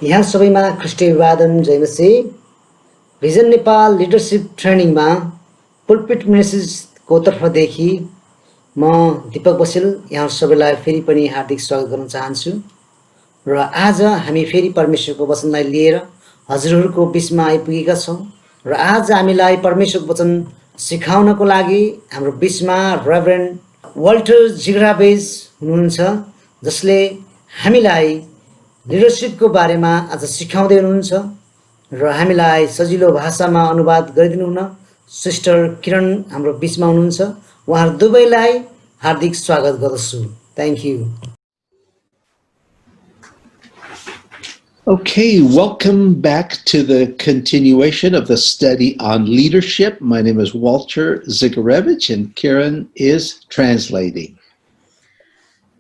यहाँ सबैमा ख्रीष्ट अभिवादन जयमसी भिजन नेपाल लिडरशिप ट्रेनिङमा पुलपिट मिनिस्ट्रीको तर्फदेखि म दीपक बसेल यहाँ सबैलाई फेरि पनि हार्दिक स्वागत गर्न चाहन्छु र आज हामी फेरि परमेश्वरको वचनलाई लिएर हजुरहरूको बीचमा आइपुगेका छौं र आज हामीलाई परमेश्वरको वचन सिकाउनको लागि हाम्रो बीचमा रेभरेन्ड वाल्टर जिग्राबेज हुनुहुन्छ जसले हामीलाई लिडरशिपको बारेमा आज सिकाउँदै हुनुहुन्छ र हामीलाई सजिलो भाषामा अनुवाद गरिदिनु हुन सिस्टर किरण हाम्रो बीचमा हुनुहुन्छ उहाँहरु दुवैलाई हार्दिक स्वागत गर्दछु thank you Okay, welcome back to the continuation of the study on leadership. My name is Walter Zigarevich and Karen is translating.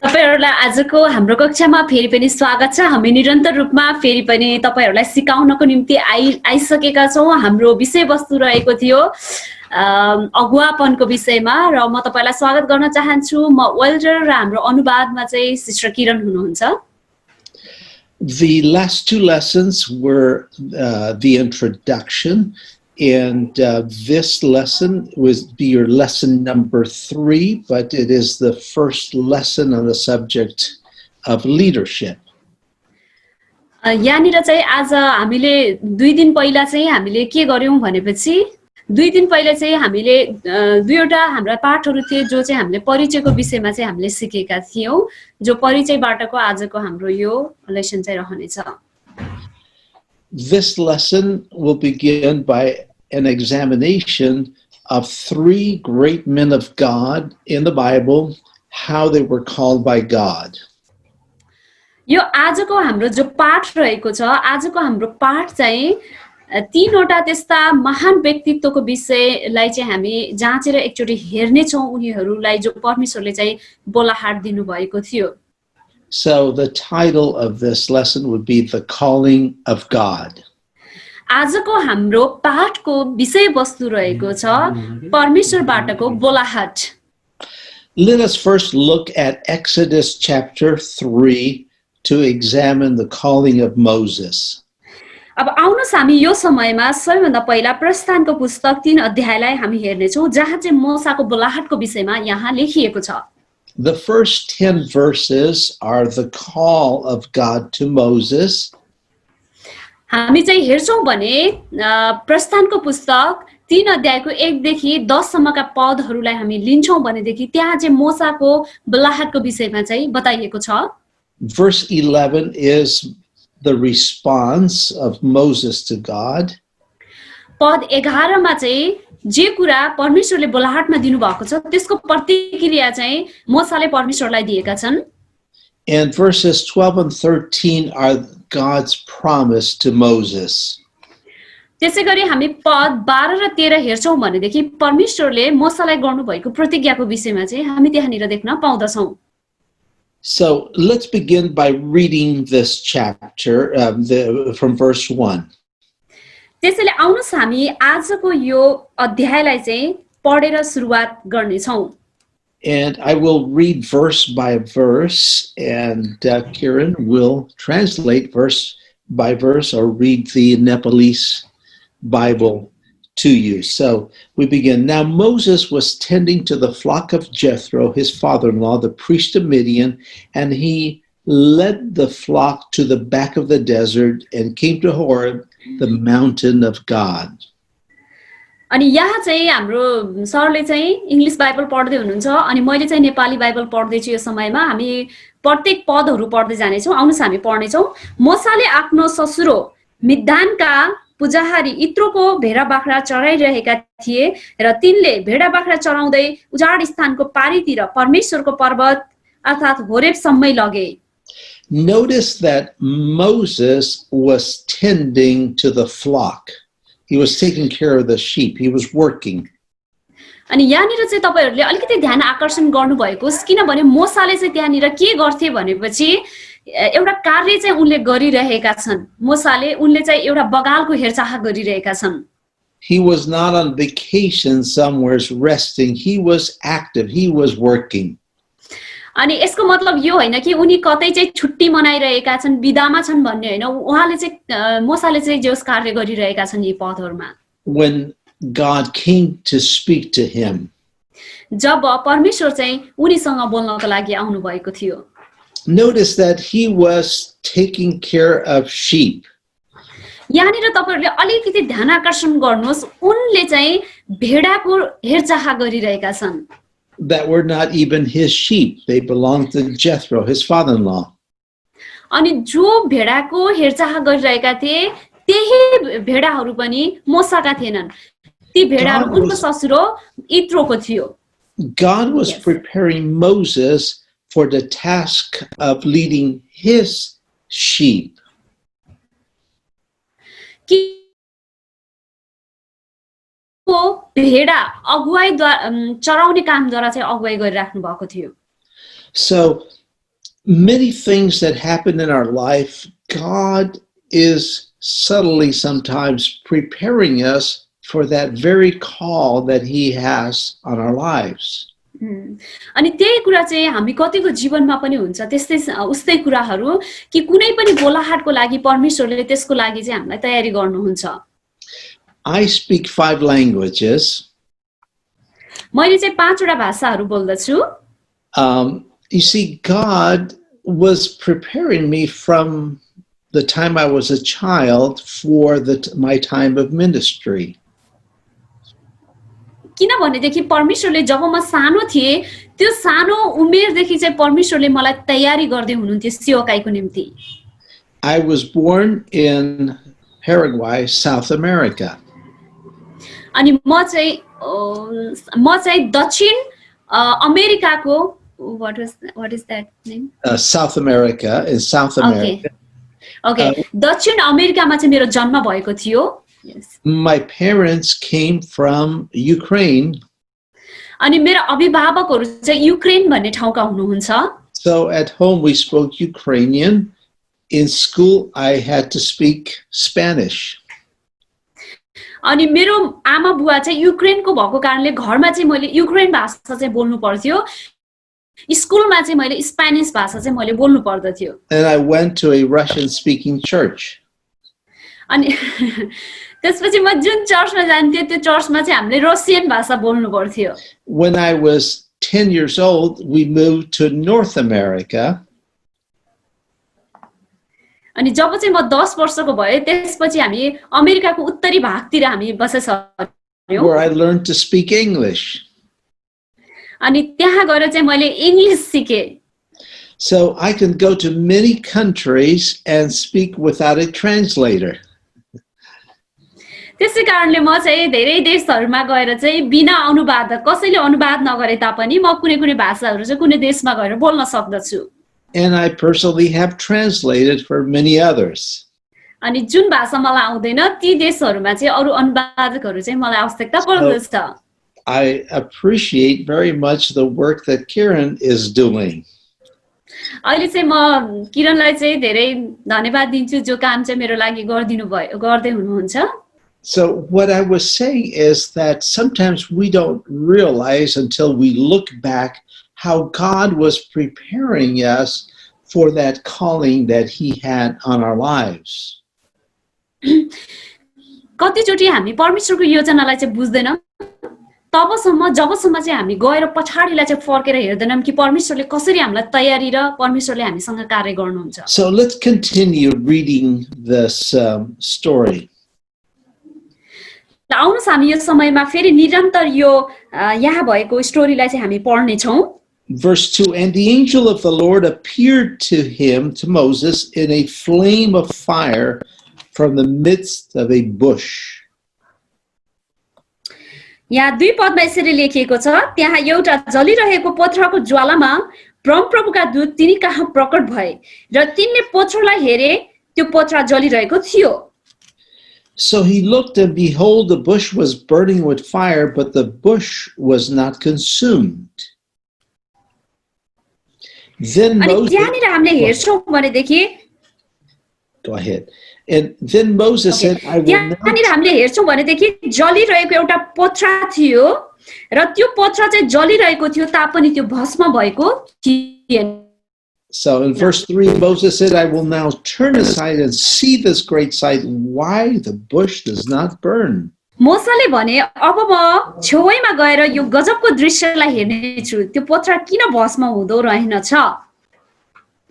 तपाईहरुलाई आजको हाम्रो कक्षामा फेरि पनि स्वागत छ। हामी निरन्तर रूपमा फेरि पनि तपाईहरुलाई सिकाउनको निम्ति आइसकेका छौं। हाम्रो विषयवस्तु रहेको थियो अगुवापनको विषयमा र म तपाईलाई स्वागत गर्न चाहन्छु। म वेल्डर र हाम्रो अनुवादमा चाहिँ सिस्टर किरण हुनुहुन्छ। The last two lessons were the introduction, and this lesson would be your lesson number 3, but it is the first lesson on the subject of leadership. यहाँनिर चाहिँ आज हामीले 2 दिन पहिला चाहिँ हामीले के गर्यौं भनेपछि 2 दिन पहिला चाहिँ हामीले दुईवटा हाम्रा पाठहरु थिए जो चाहिँ हामीले परिचयको विषयमा चाहिँ हामीले सिकेका थियौं जो परिचयबाटको आजको हाम्रो यो लेसन चाहिँ रहनेछ। This lesson will begin by an examination of 3 great men of God in the Bible, how they were called by God. यो आजको हाम्रो जो पाठ रहेको छ आजको हाम्रो पाठ चाहिँ 3वटा त्यस्ता महान व्यक्तित्वको विषयलाई चाहिँ हामी जाँचेर एकचोटी हेर्ने छौं उनीहरुलाई जो परमेश्वरले चाहिँ बोलाहाट दिनु भएको थियो। So the title of this lesson would be The Calling of God. आजको हाम्रो पाठको विषयवस्तु रहेको छ परमेश्वरबाटको बोलाहाट। Let us first look at Exodus chapter 3 to examine the calling of Moses. अब आउनुस् हामी यो समयमा सबैभन्दा पहिला प्रस्थानको पुस्तक 3 अध्यायलाई हामी हेर्ने छौं जहाँ चाहिँ मूसाको बोलाहाटको विषयमा यहाँ लेखिएको छ। The first 10 verses are the call of God to Moses. हामी चाहिँ हेर्छौं भने प्रस्थानको पुस्तक 3 अध्यायको 1 देखि 10 सम्मका पदहरुलाई हामी लिन्छौं भनेदेखि त्यहाँ चाहिँ मूसाको बोलाहाटको विषयमा चाहिँ बताइएको छ। Verse 11 is the response of Moses to God. पद 11 मा चाहिँ जे कुरा परमेश्वरले बोलाहाटमा दिनु भएको छ त्यसको प्रतिक्रिया चाहिँ मूसाले परमेश्वरलाई दिएका छन्। And verses 12 and 13 are God's promise to Moses. त्यसैगरी हामी पद 12 र 13 हेर्छौं भनेदेखि परमेश्वरले मूसालाई गर्नु भएको प्रतिज्ञाको विषयमा चाहिँ हामी त्यहाँनिर देख्न पाउँदछौं। So let's begin by reading this chapter from verse 1. त्यसैले आउनुस् हामी आजको यो अध्यायलाई चाहिँ पढेर सुरुवात गर्ने छौं। And I will read verse by verse, and Kiran will translate verse by verse or read the Nepalese Bible to you. So we begin. Now Moses was tending to the flock of Jethro, his father-in-law, the priest of Midian, and he led the flock to the back of the desert and came to Horeb, the mountain of God. अनि यहाँ चाहिँ हाम्रो सरले चाहिँ English Bible पढ्दै हुनुहुन्छ अनि मैले चाहिँ नेपाली बाइबल पढ्दै छु। यो समयमा हामी प्रत्येक पदहरु पढ्दै जाने छौं। आउनुस् हामी पढ्ने छौं। मूसाले आफ्नो ससुरो मिद्यानका पुजाहारी इत्रोको भेडा बाख्रा चराइरहेका थिए र तिनले भेडा बाख्रा चराउँदै उजाड स्थानको पारीतिर परमेश्वरको पर्वत अर्थात होरेबसम्मै लगे। Notice that Moses was tending to the flock. He was taking care of the sheep. He was working. अनि यहाँनिर चाहिँ तपाईहरुले अलिकति ध्यान आकर्षण गर्नु भएको किनभने मूसाले चाहिँ त्यहाँनिर के गर्थे भनेपछि एउटा कार्य चाहिँ उनले गरिरहेका छन्। मूसाले उनले चाहिँ एउटा बगालको हेरचाह गरिरहेका छन्। He was not on vacation somewhere resting. He was active. He was working. अनि यसको मतलब यो होइन कि उनी कतै चाहिँ छुट्टी मनाइरहेका छन् बिदामा छन् भन्ने होइन उहाँले चाहिँ मोसाले चाहिँ जेस कार्य गरिरहेका छन् यी पदहरुमा when God came to speak to him. जब परमेश्वर चाहिँ उनीसँग बोल्नको लागि आउनु भएको थियो Notice that he was taking care of sheep. यहाँनिर तपाईहरुले अलिकति ध्यान आकर्षण गर्नुहोस् उनले चाहिँ भेडाको हेरचाह गरिरहेका छन् That were not even his sheep. They belonged to Jethro, his father-in-law. अनि जो भेडाको हेरचाह गरिरहेका थिए त्यही भेडाहरू पनि मोसाका थिएनन् ती भेडाहरू उनको ससुरो इत्रोको थियो God was Yes. preparing Moses for the task of leading his sheep. कि भेडा अगुवाई चराउने कामद्वारा चाहिँ अगुवाई गरिराख्नु भएको थियो So many things that happen in our life, God is subtly sometimes preparing us for that very call that he has on our lives. अनि त्यही कुरा चाहिँ हामी कतिको जीवनमा पनि हुन्छ त्यस्तै उस्तै कुराहरू कि कुनै पनि बोलाहाटको लागि परमेश्वरले त्यसको लागि चाहिँ हामीलाई तयारी गर्नुहुन्छ I speak 5 languages. मैले चाहिँ 5 वटा भाषाहरू बोल्दछु You see, God was preparing me from the time I was a child for my time of ministry. किनभनेदेखि परमेश्वरले जब म सानो थिए त्यो सानो उमेरदेखि चाहिँ परमेश्वरले मलाई तयारी गर्दै हुनुहुन्थ्यो सेवकाईको निम्ति I was born in Paraguay, South America. अनि म चाहिँ दक्षिण अमेरिकाको what is that name South America, in South America. Okay. दक्षिण अमेरिकामा चाहिँ मेरो जन्म भएको थियो Yes. My parents came from Ukraine. अनि मेरो अभिभावकहरू चाहिँ युक्रेन भन्ने ठाउँका हुनुहुन्छ So at home we spoke Ukrainian. In school I had to speak Spanish. अनि मेरो आमा बुवा चाहिँ युक्रेनको भएको कारणले घरमा चाहिँ मैले युक्रेन भाषा चाहिँ बोल्नु पर्थ्यो स्कुलमा चाहिँ मैले स्पेनिश भाषा चाहिँ मैले बोल्नु पर्दथ्यो And I went to a Russian speaking church. अनि त्यसपछि म जुन चर्चमा जान्थे त्यो चर्चमा चाहिँ हामीले रसियन भाषा बोल्नु पर्थ्यो When I was 10 years old, we moved to North America. अनि जब चाहिँ म 10 वर्षको भए त्यसपछि हामी अमेरिकाको उत्तरी भागतिर हामी बसेछ Where I learned to speak English. अनि त्यहाँ गएर चाहिँ मैले इंग्लिश सिके So I can go to many countries and speak without a translator. त्यसै कारणले म चाहिँ धेरै देशहरुमा गएर चाहिँ बिना अनुवाद कसैले अनुवाद नगरे तापनि म कुनै कुनै भाषाहरु चाहिँ कुनै देशमा गएर बोल्न सक्दछु And I personally have translated for many others. अनि जुन भाषा मलाई आउँदैन ती देशहरुमा चाहिँ अरु अनुवादकहरु चाहिँ मलाई आवश्यकता पर्दछ I appreciate very much the work that Karen is doing. अहिले चाहिँ म किरणलाई चाहिँ धेरै धन्यवाद दिन्छु जो काम चाहिँ मेरो लागि गर्दै हुनुहुन्छ So what I was saying is that sometimes we don't realize until we look back how God was preparing us for that calling that he had on our lives. कतिचोटी हामी परमेश्वरको योजनालाई चाहिँ बुझ्दैनौं तबसम्म जबसम्म चाहिँ हामी गएर पछाडीलाई चाहिँ फर्केर हेर्दैनौं कि परमेश्वरले कसरी हामीलाई तयारी र परमेश्वरले हामीसँग कार्य गर्नुहुन्छ So let's continue reading this story. आउनुस् हामी यो समयमा फेरि निरन्तर यो यहाँ भएको स्टोरीलाई चाहिँ हामी पढ्ने छौं Verse 2, and the angel of the Lord appeared to him, to Moses, in a flame of fire from the midst of a bush. यहाँ 2 पदमा यसरी लेखिएको छ त्यहाँ एउटा जलिरहेको पोथ्राको ज्वालामा परमप्रभुका दूत तिनी कहाँ प्रकट भए र तिनले पोथ्रालाई हेरे त्यो पोथ्रा जलिरहेको थियो So he looked, and behold, the bush was burning with fire, but the bush was not consumed. Then अनि Moses, त्यहाँनिर हामीले हेर्छौं भनेदेखि go ahead. And then Moses said, I will not. त्यहाँनिर हामीले हेर्छौं भनेदेखि जलिरहेको एउटा पोथ्रा थियो र त्यो पोथ्रा चाहिँ जलिरहेको थियो तापनि त्यो भस्म भएको थिएन। So in verse 3, Moses said, I will now turn aside and see this great sight, why the bush does not burn. मोसाले भने अब म छेउैमा गएर यो गजबको दृश्यलाई हेर्नेछु, त्यो पत्रा किन भस्म हुँदो रहेनछ।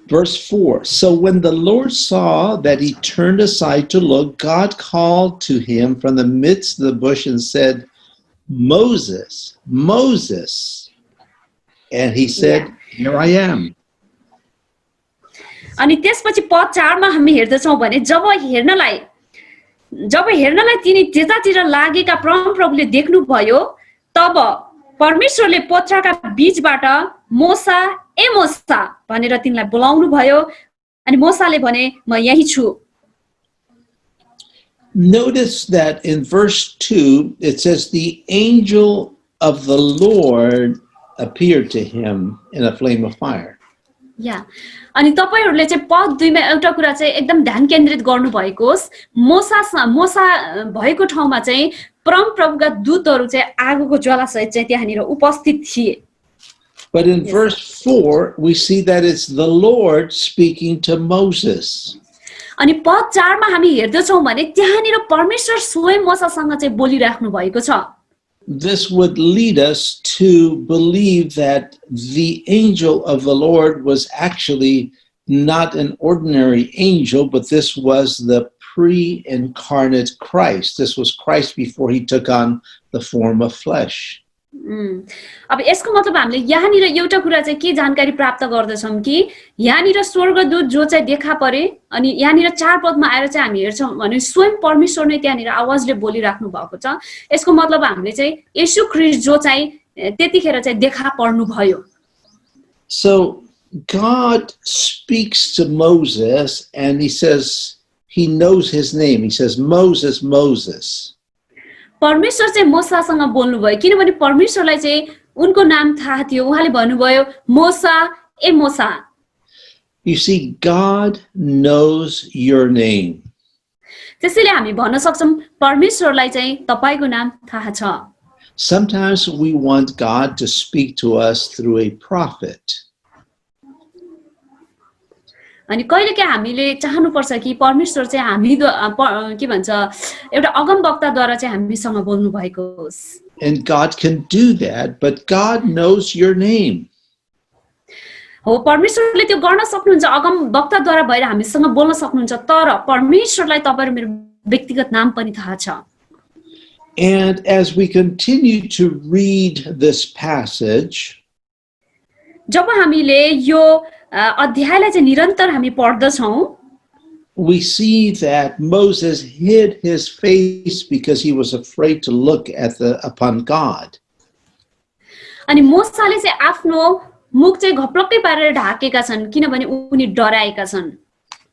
Verse 4, so when the Lord saw that he turned aside to look, God called to him from the midst of the bush and said, Moses, Moses. And he said, Here I am. अनि त्यसपछि पद 4 मा हामी हेर्दछौं भने जब हेर्नलाई तिनी त्यतातिर लागेका परमप्रभुले देख्नुभयो, तब परमेश्वरले पत्राका बीचबाट मोसा ए मोसा भनेर तिनलाई बोलाउनु भयो। अनि मोसाले भने म यही छु। Notice that in verse 2 it says the angel of the Lord appeared to him in a flame of fire. या अनि तपाईहरुले चाहिँ पद 2 मा एउटा कुरा चाहिँ एकदम ध्यान केन्द्रित गर्नु भएको होस्, मोसा भएको ठाउँमा चाहिँ परमप्रभुका दूतहरु चाहिँ आगोको ज्वाला सहित चाहिँ त्यहाँनिर उपस्थित थिए। But in verse 4 we see that it's the Lord speaking to Moses. अनि पद 4 मा हामी हेर्दछौं भने त्यहाँनिर परमेश्वर स्वयं मोसासँग चाहिँ बोलिराख्नु भएको छ। This would lead us to believe that the angel of the Lord was actually not an ordinary angel, but this was the pre-incarnate Christ. This was Christ before he took on the form of flesh. अब यसको मतलब हामीले यहाँनिर एउटा कुरा चाहिँ के जानकारी प्राप्त गर्दछौं कि यहाँनिर स्वर्गदूत जो चाहिँ देखा परे अनि यहाँनिर 4 पदमा आएर चाहिँ हामी हेर्छौं भने स्वयं परमेश्वर नै त्यहाँनिर आवाजले बोलिराख्नु भएको छ। यसको मतलब हामीले चाहिँ येशू ख्रीष्ट जो चाहिँ त्यतिखेर चाहिँ देखा पर्नु भयो। So God speaks to Moses and he says he knows his name. He says Moses, Moses. परमेश्वर चाहिँ मोसासँग बोल्नु भयो किनभने परमेश्वरलाई चाहिँ उनको नाम थाहा थियो। उहाँले भन्नुभयो मोसा ए मोसा। You see, God knows your name. त्यसैले हामी भन्न सक्छौं परमेश्वरलाई चाहिँ तपाईको नाम थाहा छ। Sometimes we want God to speak to us through a prophet. अनि कहिलेकाहीँ हामीले चाहनुपर्छ कि परमेश्वर चाहिँ हामी के भन्छ एउटा अगमवक्ताद्वारा चाहिँ हामीसँग बोल्नु भएको होस्। And God can do that, but God knows your name. हो परमेश्वरले त्यो गर्न सक्नुहुन्छ, अगमवक्ताद्वारा भएर हामीसँग बोल्न सक्नुहुन्छ, तर परमेश्वरलाई तपाईहरु मेरो व्यक्तिगत नाम पनि थाहा छ। And as we continue to read this passage, जब हामीले यो अध्यायलाई चाहिँ निरन्तर हामी पढ्दछौं, we see that Moses hid his face because he was afraid to look upon God. अनि मोसाले चाहिँ आफ्नो मुख चाहिँ घप्लक्कै पारेर ढाकेका छन् किनभने उनी डराएका छन्।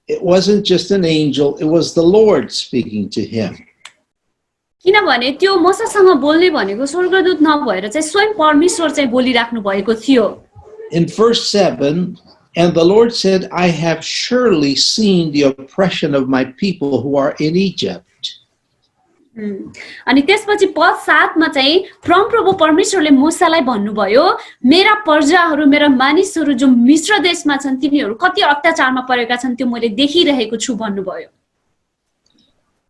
It wasn't just an angel, it was the Lord speaking to him. किनभने त्यो मोसासँग बोल्ने भनेको स्वर्गदूत नभएर चाहिँ स्वयं परमेश्वर चाहिँ बोलिराख्नु भएको थियो। In verse 7, and the Lord said, I have surely seen the oppression of my people who are in Egypt. अनि त्यसपछि पद 7 मा चाहिँ परमप्रभु परमेश्वरले मूसालाई भन्नुभयो मेरा प्रजाहरू मेरा मानिसहरू जो मिस्र देशमा छन् तिनीहरू कति अत्याचारमा परेका छन् त्यो मैले देखिरहेको छु भन्नुभयो।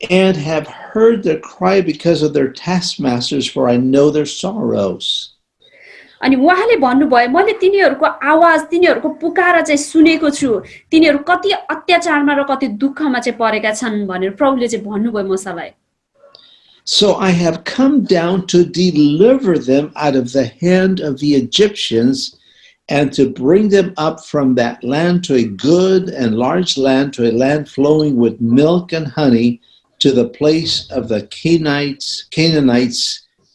And have heard their cry because of their taskmasters, for I know their sorrows. अनि उहाँले भन्नुभयो मैले तिनीहरूको आवाज तिनीहरूको पुकार चाहिँ सुनेको छु, तिनीहरू कति अत्याचारमा र कति दुःखमा चाहिँ परेका छन् भनेर प्रभुले चाहिँ भन्नुभयो मूसालाई। So I have come down to deliver them out of the hand of the Egyptians and to bring them up from that land to a good and large land, to a land flowing with milk and honey, to the place of the Canaanites,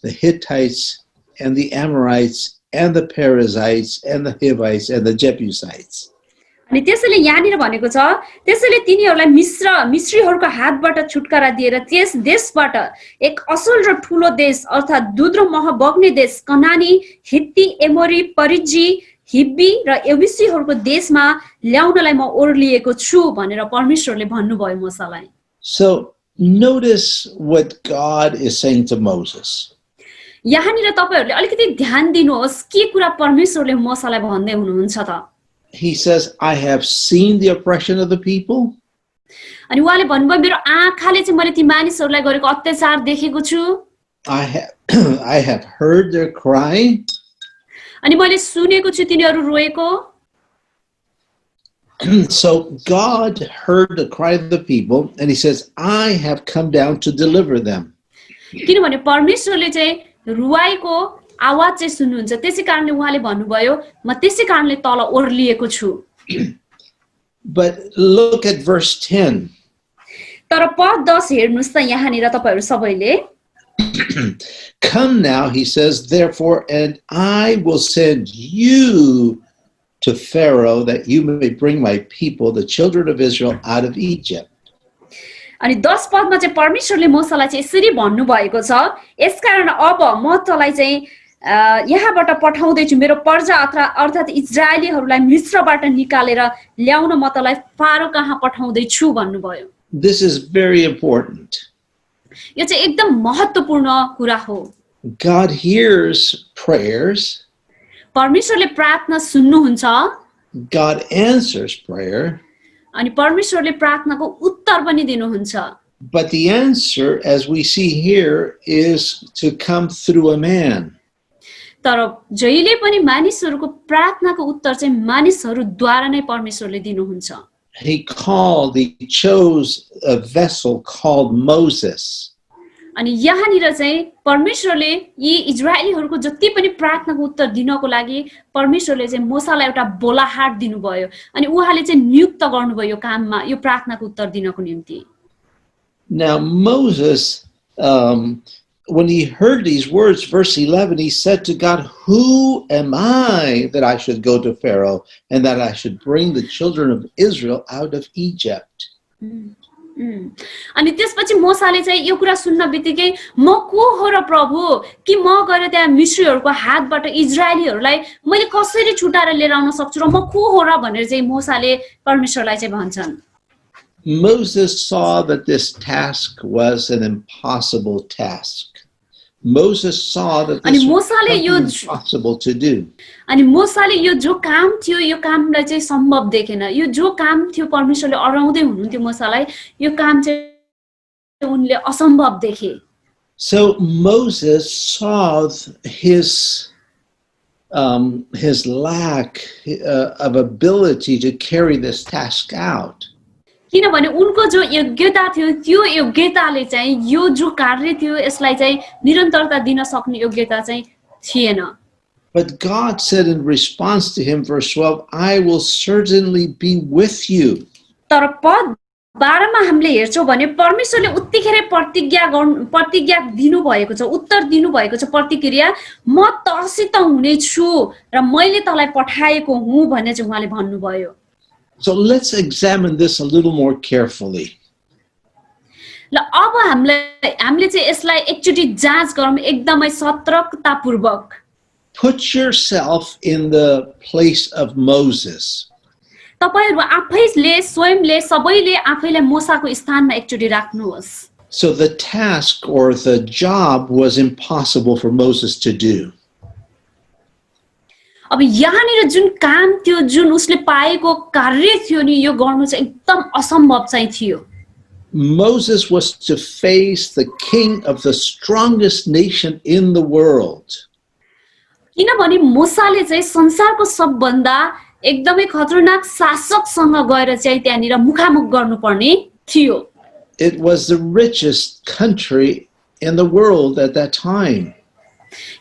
the Hittites, and the Amorites, and the Perizzites, and the Hivites, and the Jebusites. अनि त्यसैले यहाँनिर भनेको छ त्यसैले तिनीहरूलाई मिस्रीहरूको हातबाट छुटकारा दिएर त्यस देशबाट एक असल र ठूलो देश अर्थात् दूध र मह बग्ने देश कनानी, हित्ती, एमोरी, परिज्जी, हिब्बी र यबुसीहरूको देशमा ल्याउनलाई म ओर्लिएको छु भनेर परमेश्वरले भन्नुभयो मूसालाई। So notice what God is saying to Moses. यहाँनिर तपाईहरुले अलिकति ध्यान दिनुहोस् के कुरा परमेश्वरले मूसालाई भन्दै हुनुहुन्छ त। he says, I have seen the oppression of the people. अनि उहाँले भन्नुभयो मेरो आँखाले चाहिँ मैले ती मानिसहरूलाई गरेको अत्याचार देखेको छु I have heard their cry. अनि मैले सुनेको छु तिनीहरू रोएको So God heard the cry of the people, and he says, I have come down to deliver them. किनभने परमेश्वरले चाहिँ रुवाईको आवाज चाहिँ सुन्नुहुन्छ त्यसै कारणले उहाँले भन्नुभयो म त्यसै कारणले तल ओर्लिएको छु But look at verse 10. तर पद 10 हेर्नुस् त यहाँनिर तपाईहरु सबैले Come now, he says, therefore, and I will send you to Pharaoh that you may bring my people, the children of Israel, out of Egypt. अनि 10 पदमा चाहिँ परमेश्वरले मूसालाई चाहिँ यसरी भन्नु भएको छ यसकारण अब म तँलाई चाहिँ यहाँबाट पठाउँदै छु मेरो प्रजा अर्थात इजरायलीहरूलाई मिस्रबाट निकालेर ल्याउन म तँलाई फारो कहाँ पठाउँदै छु भन्नुभयो This is very important. यो चाहिँ एकदम महत्त्वपूर्ण कुरा हो God hears prayers. परमेश्वरले प्रार्थना सुन्नुहुन्छ God answers prayer. अनि परमेश्वरले प्रार्थनाको उत्तर पनि दिनुहुन्छ But the answer, as we see here, is to come through a man. तर जहिले पनि मानिसहरूको प्रार्थनाको उत्तर चाहिँ मानिसहरूद्वारा नै परमेश्वरले दिनुहुन्छ He chose a vessel called Moses. अनि यहाँनिर चाहिँ परमेश्वरले यी इजरायलीहरूको जति पनि प्रार्थनाको उत्तर दिनको लागि परमेश्वरले चाहिँ मूसालाई एउटा बोलाहाट दिनुभयो अनि उहाँले चाहिँ नियुक्त गर्नुभयो यो काममा यो प्रार्थनाको उत्तर दिनको निम्ति Now Moses, when he heard these words, verse 11, he said to God, who am I that I should go to Pharaoh and that I should bring the children of Israel out of Egypt? अनि त्यसपछि मूसाले चाहिँ यो कुरा सुन्न बित्तिकै म को हो र प्रभु कि म गएर त्यहाँ मिस्रीहरूको हातबाट इजरायलीहरूलाई मैले कसरी छुटाएर लिएर आउन सक्छु र म को हो र भनेर चाहिँ मूसाले परमेश्वरलाई चाहिँ भन्छन् Moses saw that this task was an impossible task. Moses saw that this was impossible to do. अनि मूसाले यो जो काम थियो यो कामलाई चाहिँ सम्भव देखेन यो जो काम थियो परमेश्वरले अराउँदै हुनुहुन्थ्यो मूसालाई यो काम चाहिँ उनले असम्भव देखे So Moses saw his lack of ability to carry this task out. किनभने उनको जो योग्यता थियो त्यो योग्यताले चाहिँ यो जो कार्य थियो यसलाई चाहिँ निरन्तरता दिन सक्ने योग्यता चाहिँ थिएन But God said in response to him, verse 12, I will certainly be with you. तर पद 12 मा हामीले हेर्छौं भने परमेश्वरले उत्तिखेर प्रतिज्ञा दिनु भएको छ उत्तर दिनु भएको छ प्रतिक्रिया म तसित हुने छु र मैले तँलाई पठाएको हुँ भन्ने चाहिँ उहाँले भन्नुभयो So let's examine this a little more carefully. ल अब हामीले चाहिँ यसलाई एकचोटी जाँच गरौँ एकदमै सतर्कतापूर्वक Put yourself in the place of Moses. तपाईहरु आफैले स्वयंले सबैले आफैलाई मूसाको स्थानमा एकचोटी राख्नुहोस् So the task or the job was impossible for Moses to do. अब यहाँनिर जुन काम थियो जुन उसले पाएको कार्य थियो नि यो गर्नु चाहिँ एकदम असम्भव चाहिँ थियो Moses was to face the king of the strongest nation in the world. किनभने मूसाले चाहिँ संसारको सबभन्दा एकदमै खतरनाक शासकसँग गएर चाहिँ त्यहाँनिर मुखामुख गर्नुपर्ने थियो It was the richest country in the world at that time.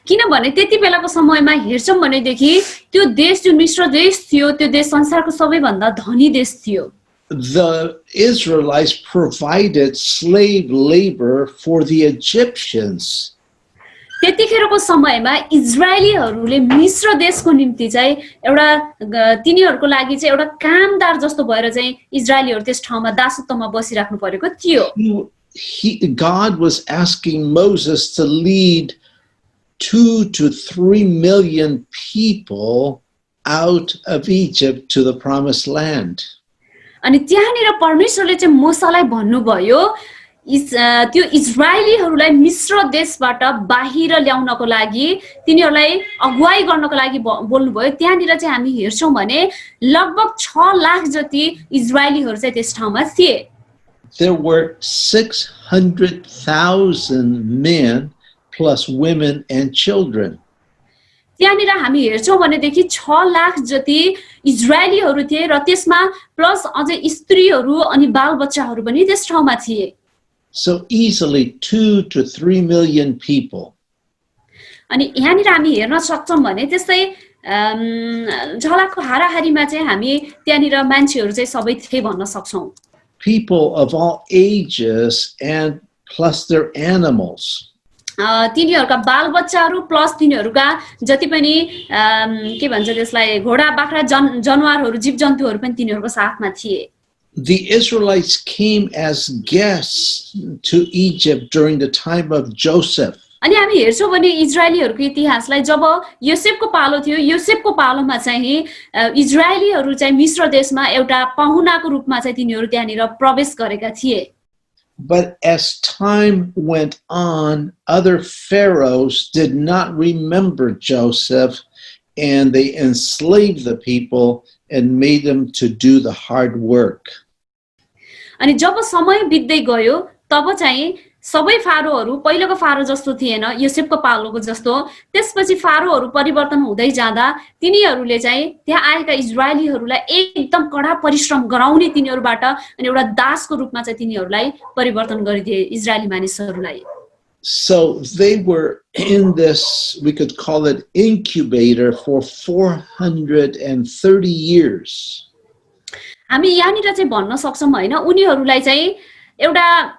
किनभने त्यति बेलाको समयमा हेर्छौं भनेदेखि त्यो देश जुन मिस्र देश थियो त्यो देश संसारको सबैभन्दा धनी देश थियो The Israelites provided slave labor for the Egyptians. त्यतिखेरको समयमा इजरायलीहरूले मिस्र देशको निम्ति चाहिँ एउटा तिनीहरूको लागि चाहिँ एउटा कामदार जस्तो भएर चाहिँ इजरायलीहरू त्यस ठाउँमा दासत्वमा बसिराख्नु परेको थियो God was asking Moses to lead 2 to 3 million people out of Egypt to the promised land. अनि त्यहाँनिर परमेश्वरले चाहिँ मूसालाई भन्नुभयो त्यो इजरायलीहरूलाई मिस्र देशबाट बाहिर ल्याउनको लागि तिनीहरूलाई अगुवाई गर्नको लागि बोल्नुभयो। त्यहाँनिर चाहिँ हामी हेर्छौँ भने लगभग 6 लाख जति इजरायलीहरू चाहिँ त्यस ठाउँमा थिए। There were 600,000 men plus women and children. त्यहाँनिर हामी हेर्छौँ भनेदेखि 6 लाख जति इजरायलीहरू थिए र त्यसमा प्लस अझै स्त्रीहरू अनि बालबच्चाहरू पनि त्यस ठाउँमा थिए। So easily 2 to 3 million people. अनि यहाँनिर हामी हेर्न सक्छौँ भने त्यस्तै झलाको हाराहारीमा चाहिँ हामी त्यहाँनिर मान्छेहरू चाहिँ सबै थिए भन्न सक्छौँ। People of all ages and plus their animals. तिनीहरूका बालबच्चाहरू प्लस तिनीहरूका जति पनि के भन्छ त्यसलाई घोडा बाख्रा जनावरहरू जीवजन्तुहरू पनि तिनीहरूको साथमा थिए। The Israelites came as guests to Egypt during the time of Joseph. अनि हामी हेर्छौँ भने इजरायलीहरूको इतिहासलाई जब योसेफको पालो थियो, योसेफको पालोमा चाहिँ इजरायलीहरू चाहिँ मिस्र देशमा एउटा पाहुनाको रूपमा चाहिँ तिनीहरू त्यहाँनिर प्रवेश गरेका थिए। But as time went on, other pharaohs did not remember Joseph, and they enslaved the people and made them to do the hard work. अनि जब समय बित्दै गयो तब चाहिँ सबै फारोहरू पहिलेको फारो जस्तो थिएन, योसेफको पालोको जस्तो। त्यसपछि फारोहरू परिवर्तन हुँदै जाँदा तिनीहरूले चाहिँ त्यहाँ आएका इजरायलीहरूलाई एकदम कडा परिश्रम गराउने तिनीहरूबाट अनि एउटा दासको रूपमा चाहिँ तिनीहरूलाई परिवर्तन गरिदिए इजरायली मानिसहरूलाई। So they were in this, we could call it incubator, for 430 years. हामी यहाँनिर चाहिँ भन्न सक्छौँ हैन, उनीहरूलाई चाहिँ एउटा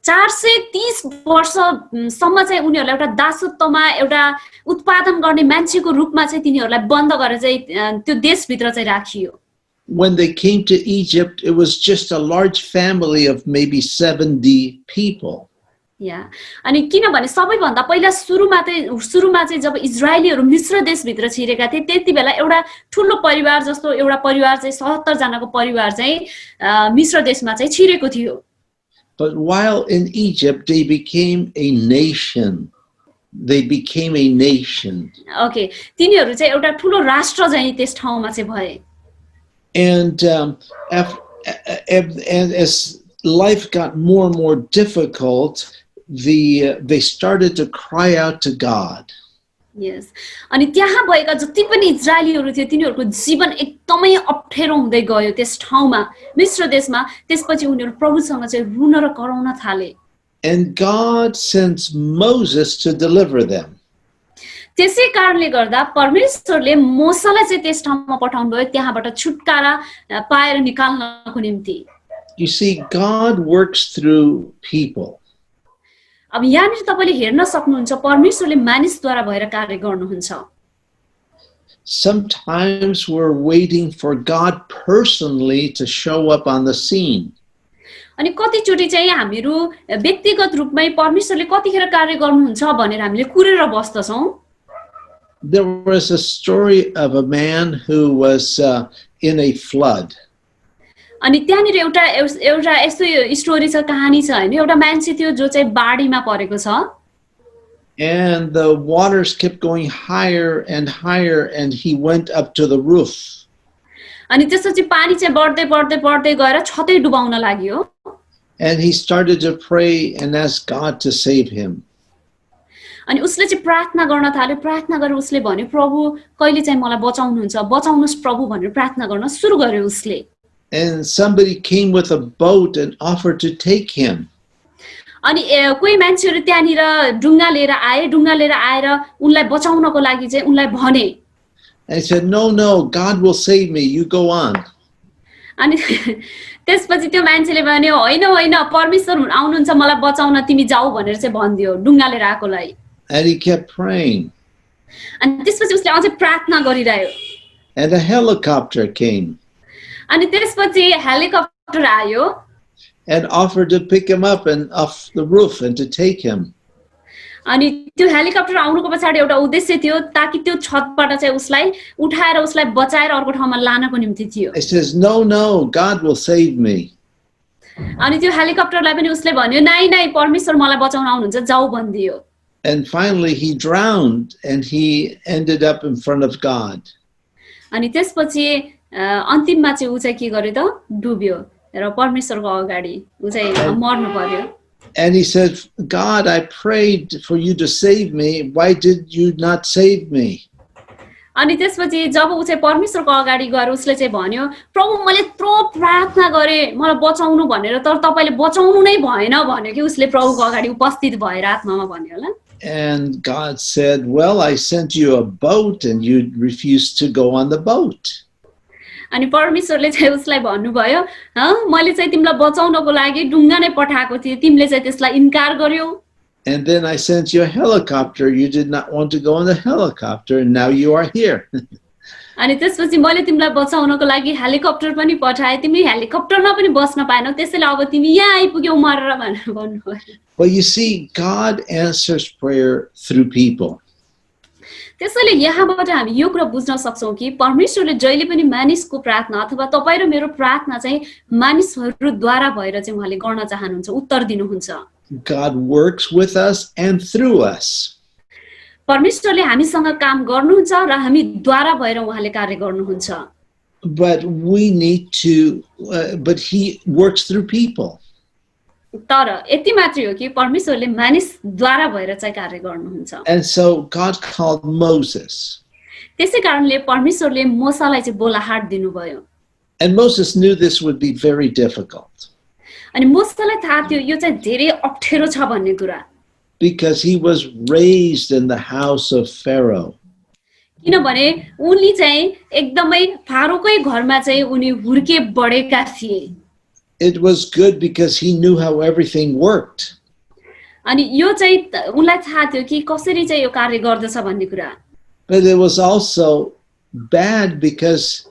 430 वर्षसम्म चाहिँ उनीहरूलाई एउटा दासत्वमा एउटा उत्पादन गर्ने मान्छेको रूपमा चाहिँ तिनीहरूलाई बन्द गरेर चाहिँ त्यो देशभित्र चाहिँ राखियो। When they came to Egypt, it was just a large family of maybe 70 people. अनि किनभने सबैभन्दा पहिला सुरुमा चाहिँ जब इजरायलीहरू मिस्र देशभित्र छिरेका थिए त्यति बेला एउटा ठुलो परिवार जस्तो एउटा परिवार चाहिँ 70 जनाको परिवार चाहिँ मिस्र देशमा चाहिँ छिरेको थियो। But while in Egypt they became a nation. Okay, तिनीहरू चाहिँ एउटा ठुलो राष्ट्र चाहिँ त्यस ठाउँमा चाहिँ भए। And as life got more and more difficult, they started to cry out to God. Yes. अनि त्यहाँ भएका जति पनि इजरायलीहरू थिए तिनीहरूको जीवन एकदमै अप्ठ्यारो हुँदै गयो त्यस ठाउँमा मिस्र देशमा। त्यसपछि उनीहरू प्रभुसँग चाहिँ रुन र कराउन थाले। And God sends Moses to deliver them. त्यसै कारणले गर्दा परमेश्वरले मोसालाई चाहिँ त्यस ठाउँमा पठाउनु भयो त्यहाँबाट छुटकारा पाएर निकाल्नको निम्ति। You see, God works through people. अब यहाँनिर तपाईले हेर्न सक्नुहुन्छ परमेश्वरले मानिसद्वारा भएर कार्य गर्नुहुन्छ। Sometimes we're waiting for God personally to show up on the scene. अनि कतिचोटी चाहिँ हामीहरू व्यक्तिगत रूपमै परमेश्वरले कतिखेर कार्य गर्नुहुन्छ भनेर हामीले कुरेर बस्दछौँ। There was a story of a man who was in a flood. अनि त्यहाँनिर एउटा यस्तो स्टोरी छ, कहानी छ हैन, एउटा मान्छे थियो जो चाहिँ बाढीमा परेको छ। And the waters kept going higher and higher and he went up to the roof. अनि त्यसपछि पानी चाहिँ बढ्दै बढ्दै बढ्दै गएर छतै डुबाउन लाग्यो। And he started to pray and ask God to save him. अनि उसले चाहिँ प्रार्थना गर्न थाल्यो, प्रार्थना गरेर उसले भन्यो प्रभु कहिले चाहिँ मलाई बचाउनुहुन्छ, बचाउनुस् प्रभु भनेर प्रार्थना गर्न सुरु गर्यो उसले। And somebody came with a boat and offered to take him. अनि कोही मान्छेहरु त्यहाँनिर ढुङ्गा लिएर आएर उनलाई बचाउनको लागि चाहिँ उनलाई भने। And he said, no, God will save me, you go on. अनि त्यसपछि त्यो मान्छेले भन्यो होइन परमेश्वर आउनुहुन्छ मलाई बचाउन तिमी जाऊ भनेर चाहिँ भनिदियो ढुङ्गा लिएर आएकोलाई। And he kept praying. अनि त्यसपछि उसले अझै प्रार्थना गरिरह्यो। And a helicopter came. अनि त्यसपछि हेलिकप्टर आयो। And offered to pick him up and off the roof and to take him. अनि त्यो हेलिकप्टर आउनुको पछाडी एउटा उद्देश्य थियो ताकि त्यो छतबाट चाहिँ उसलाई उठाएर उसलाई बचाएर अर्को ठाउँमा लानको निम्ति थियो। He says, no, God will save me. अनि त्यो हेलिकप्टरलाई पनि उसले भन्यो नाइ नाइ परमेश्वर मलाई बचाउन आउनुहुन्छ जाऊ भनिदियो And finally, he drowned and he ended up in front of God. अनि त्यसपछि अन्तिममा चाहिँ उ चाहिँ के गर्यो त डुब्यो र परमेश्वरको अगाडि उ चाहिँ मर्नु पर्यो And he said, God, I prayed for you to save me. Why did you not save me? अनि त्यसपछि जब उ चाहिँ परमेश्वरको अगाडि गएर उसले चाहिँ भन्यो प्रभु मैले यत्रो प्रार्थना गरे मलाई बचाउनु भनेर तर तपाईले बचाउनु नै भएन भन्यो कि उसले प्रभुको अगाडि उपस्थित भएर आत्मामा भन्यो होला And God said, well, I sent you a boat and you refused to go on the boat. अनि परमेश्वरले चाहिँ उसलाई भन्नुभयो मैले चाहिँ तिमीलाई बचाउनको लागि ढुङ्गा नै पठाएको थिएँ तिमीले चाहिँ त्यसलाई इन्कार गर्यौ And then I sent you a helicopter. You did not want to go on the helicopter, and now you are here. अनि त्यसपछि मैले तिमीलाई बचाउनको लागि हेलिकप्टर पनि पठाए तिमी हेलिकप्टरमा पनि बस्न पाएनौ त्यसैले अब तिमी यहाँ आइपुग्यौ मरेर भनेर भन्नुभयो Well, you see, God answers prayer through people. त्यसैले यहाँबाट हामी यो कुरा बुझ्न सक्छौं कि परमेश्वरले जहिले पनि मानिसको प्रार्थना अथवा तपाई र मेरो प्रार्थना चाहिँ मानिसहरूद्वारा भएर चाहिँ उहाँले गर्न चाहनुहुन्छ उत्तर दिनुहुन्छ God works with us and through us. परमेश्वरले हामीसँग काम गर्नुहुन्छ र हामीद्वारा भएर उहाँले कार्य गर्नुहुन्छ But we need to, but he works through people. तर यति मात्रै हो कि परमेश्वरले मानिसद्वारा भएर चाहिँ कार्य गर्नुहुन्छ And so God called Moses. त्यसै कारणले परमेश्वरले मोसालाई चाहिँ बोलाहाट दिनुभयो And Moses knew this would be very difficult अनि मोसालाई थाहा थियो यो चाहिँ धेरै अप्ठ्यारो छ भन्ने कुरा because he was raised in the house of Pharaoh. किनभने उनी चाहिँ एकदमै फारोकै घरमा चाहिँ उनी हुर्के बढेका थिए It was good because he knew how everything worked. अनि यो चाहिँ उनलाई थाहा थियो कि कसरी चाहिँ यो कार्य गर्दछ भन्ने कुरा But it was also bad because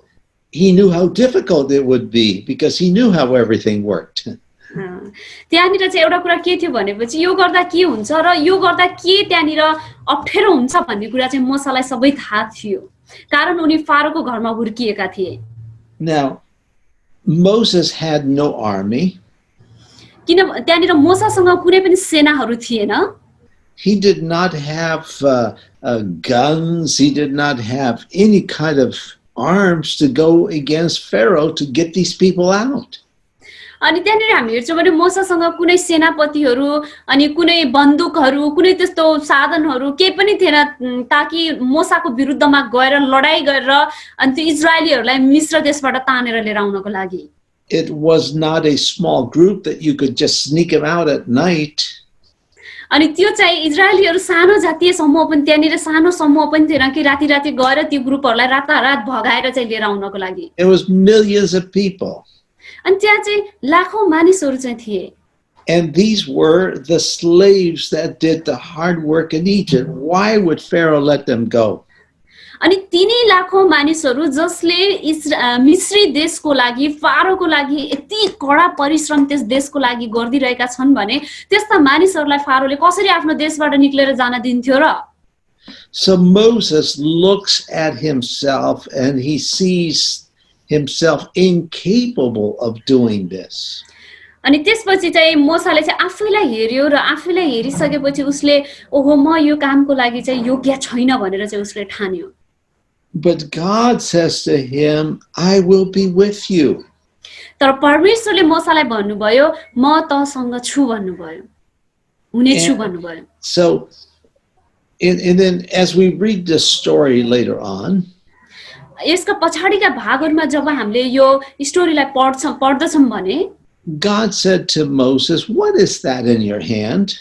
he knew how difficult it would be because he knew how everything worked. त्यहाँनिर चाहिँ एउटा कुरा के थियो भनेपछि यो गर्दा के हुन्छ र यो गर्दा के त्यहाँनिर अप्ठ्यारो हुन्छ भन्ने कुरा चाहिँ मोसालाई सबै थाहा थियो कारण उनी फारोको घरमा हुर्किएका थिए Now, Moses had no army. किन त्यहाँनिर मोसासँग कुनै पनि सेनाहरू थिएन He did not have guns. He did not have any kind of arms to go against Pharaoh to get these people out. अनि त्यहाँनिर हामी हेर्छौँ भने मोसासँग कुनै सेनापतिहरू अनि कुनै बन्दुकहरू कुनै त्यस्तो साधनहरू केही पनि थिएन ताकि मोसाको विरुद्धमा गएर लडाई गरेर अनि त्यो इजरायलीहरूलाई मिस्र देशबाट तानेर लिएर आउनको लागि It was not a small group that you could just sneak them out at night. अनि त्यो चाहिँ इजरायलीहरू सानो जातीय समूह पनि त्यहाँनिर सानो समूह पनि थिएन कि राति राति गएर त्यो ग्रुपहरूलाई रातारात भगाएर चाहिँ लिएर आउनको लागि It was millions of people. अनि त्यहाँ चाहिँ लाखौं मानिसहरू चाहिँ थिए And these were the slaves that did the hard work in Egypt. Why would Pharaoh let them go? अनि तिनी लाखौं मानिसहरू जसले मिस्री देशको लागि फारोको लागि यति कडा परिश्रम त्यस देशको लागि गर्दिरहेका छन् भने त्यस्ता मानिसहरूलाई फारोले कसरी आफ्नो देशबाट निक्लेर जान दिन्थ्यो र So Moses looks at himself and he sees himself incapable of doing this. अनि त्यसपछि चाहिँ मोसाले चाहिँ आफैलाई हेर्यो र आफैलाई हेरिसकेपछि उसले ओहो म यो कामको लागि चाहिँ योग्य छैन भनेर चाहिँ उसले ठान्यो But God says to him, I will be with you. तर परमेश्वरले मोसालाई भन्नुभयो म तसँग छु भन्नुभयो हुने छु भन्नुभयो So, and then as we read this story later on, यसका पछाडीका भागहरुमा जब हामीले यो स्टोरीलाई पढ्दछौं भने God said to Moses, what is that in your hand?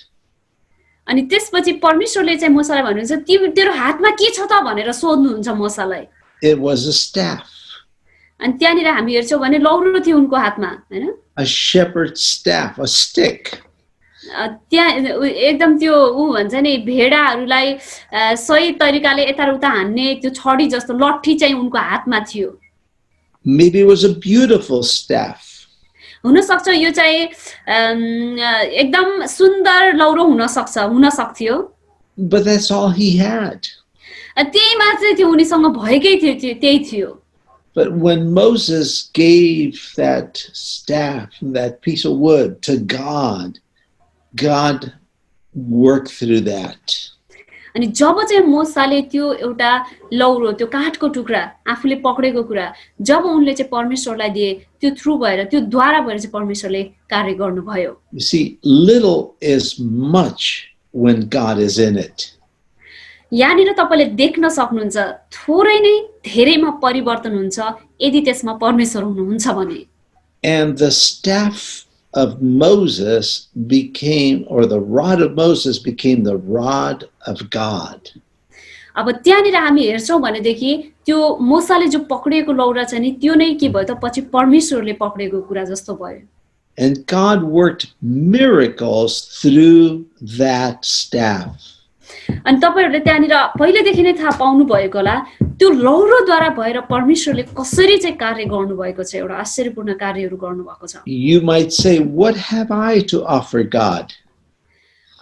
अनि त्यसपछि परमेश्वरले चाहिँ मोसालाई भन्नुहुन्छ तेरो हातमा के छ त भनेर सोध्नुहुन्छ मोसालाई It was a staff. अनि त्यहाँनिर हामी हेर्छौं भने लौरो थियो उनको हातमा हैन A shepherd's staff, a stick. त्यहाँ एकदम त्यो भन्छ नि भेडाहरूलाई सही तरिकाले यताउता हान्ने त्यो छडी जस्तो लट्ठी चाहिँ उनको हातमा थियो Maybe it was a beautiful staff. हुन सक्छ यो चाहिँ एकदम सुन्दर लौरो हुन सक्थ्यो But that's all he had. त्यही मात्र थियो उनीसँग भएकै थियो त्यही थियो But when Moses gave that staff, that piece of wood to God, God worked through that. अनि जब चाहिँ मोसाले त्यो एउटा लौरो त्यो काठको टुक्रा आफूले पक्रेको कुरा जब उनले चाहिँ परमेश्वरलाई दिए त्यो थ्रु भएर त्यो द्वारा भएर चाहिँ परमेश्वरले कार्य गर्नुभयो You see, little is much when God is in it. यहाँनिर तपाईले देख्न सक्नुहुन्छ थोरै नै धेरैमा परिवर्तन हुन्छ यदि त्यसमा परमेश्वर हुनुहुन्छ भने And the staff of Moses became, or the rod of Moses became the rod of God. अब त्यहाँनिर हामी हेर्छौँ भनेदेखि त्यो मोसाले जो पक्रिएको लौरा छ नि त्यो नै के भयो त पछि परमेश्वरले पक्रेको कुरा जस्तो भयो And God worked miracles through that staff. अनि तपाईहरुले त्यहाँनिर पहिलेदेखि नै थाहा पाउनु भएको होला त्यो लौरोद्वारा भएर परमेश्वरले कसरी चाहिँ कार्य गर्नुभएको छ एउटा आश्चर्यपूर्ण कार्यहरू गर्नुभएको छ You might say, what have I to offer God?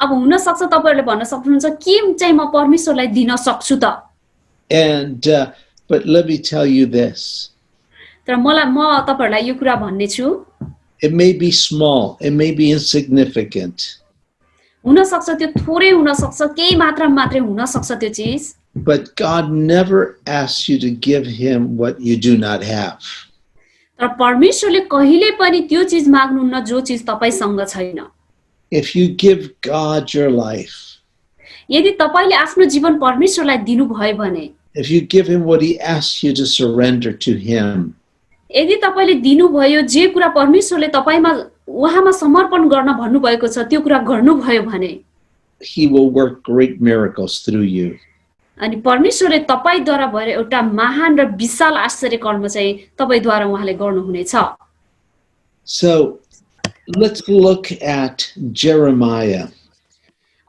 अब हुन सक्छ तपाईहरुले भन्न सक्नुहुन्छ के चाहिँ म परमेश्वरलाई दिन सक्छु त And but let me tell you this. तर म तपाईहरुलाई यो कुरा भन्ने छु It may be small, it may be insignificant, हुन सक्छ त्यो थोरै हुन सक्छ केही मात्रामा मात्रै हुन सक्छ त्यो चीज but God never asks you to give him what you do not have. तर परमेश्वरले कहिले पनि त्यो चीज माग्नुहुन्न जो चीज तपाईसँग छैन If you give God your life, यदि तपाईले आफ्नो जीवन परमेश्वरलाई दिनुभयो भने if you give him what he asks you to surrender to him, यदि तपाईले दिनुभयो जे कुरा परमेश्वरले तपाईमा उहाँमा समर्पण गर्न भन्नुभएको छ त्यो कुरा गर्नुभयो भने he will work great miracles through you. अनि परमेश्वरले तपाईद्वारा भएर एउटा महान र विशाल आश्चर्य कर्म चाहिँ तपाईद्वारा उहाँले गर्नुहुनेछ So let's look at Jeremiah.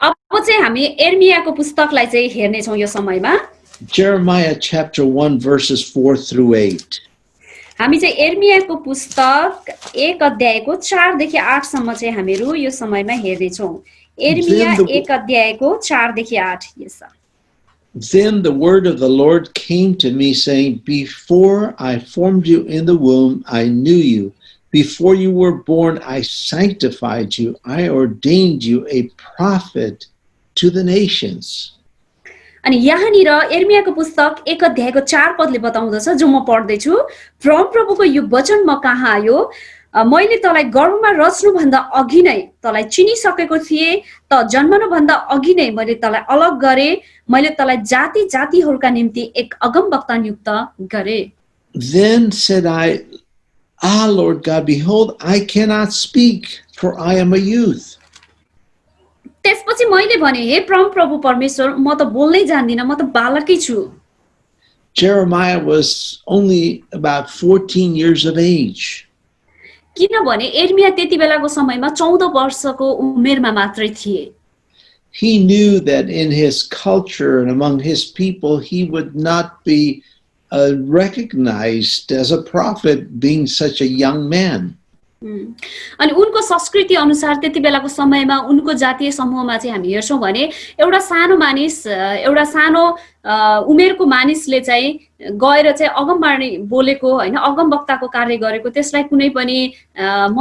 अब चाहिँ हामी एर्मियाको पुस्तकलाई चाहिँ हेर्ने छौं यो समयमा Jeremiah chapter 1 verses 4 through 8. हामी चाहिँ एर्मियाको पुस्तक 1 अध्यायको 4 देखि 8 सम्म चाहिँ हामीहरु यो समयमा हेर्ने छौं एर्मिया 1 अध्यायको 4 देखि 8 यस Then the word of the Lord came to me, saying, Before I formed you in the womb, I knew you. Before you were born, I sanctified you. I ordained you a prophet to the nations. अनि यहाँनिर एर्मियाको पुस्तक 1 अध्यायको 4 पदले बताउँदछ जो म पढ्दै छु प्रभुको यो वचन म कहाँ आयो मैले तँलाई गर्भमा रच्नु भन्दा अघि नै तँलाई चिनिसकेको थिए त जन्मनु भन्दा अघि नै मैले तँलाई अलग गरे मैले तँलाई जाति जातिहरूका निम्ति एक अगमवक्ता नियुक्त गरे Then said I, Ah, Lord God, behold, I cannot speak, for I am a youth. त्यसपछि मैले भने हे प्रभु परमेश्वर म त बोल्नै जान्दिन म त बालकै छु Jeremiah was only about 14 years of age. किनभने एर्मिया त्यति बेलाको समयमा 14 वर्षको उमेरमा मात्रै थिए He knew that in his culture and among his people, he would not be recognized as a prophet being such a young man. अनि उनको संस्कृति अनुसार त्यति बेलाको समयमा उनको जातीय समूहमा चाहिँ हामी हेर्छौं भने एउटा सानो मानिस एउटा सानो उमेरको मानिसले चाहिँ गएर चाहिँ अगमवाणी बोलेको हैन अगमवक्ताको कार्य गरेको त्यसलाई कुनै पनि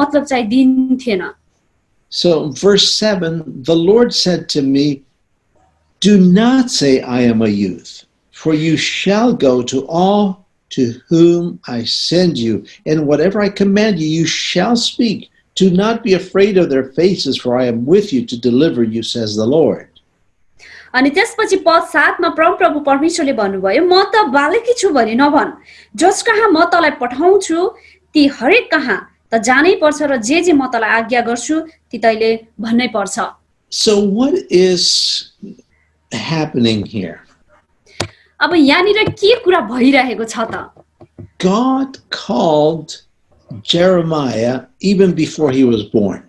मतलब चाहिँ दिन्थेन So verse 7, the Lord said to me, Do not say I am a youth, for you shall go to all to whom I send you, and whatever I command you, you shall speak. Do not be afraid of their faces, for I am with you to deliver you, says the Lord. अनि त्यसपछि पद 7 मा प्रभु परमेश्वरले भन्नुभयो म त बालकी छु भनी नभन जस कहाँ म तँलाई पठाउँछु ती हरेक कहाँ त जानै पर्छ र जे म तँलाई आज्ञा गर्छु ती तैले भन्नै पर्छ So what is happening here? अब यहाँनिर के कुरा भइरहेको छ त God called Jeremiah even before he was born.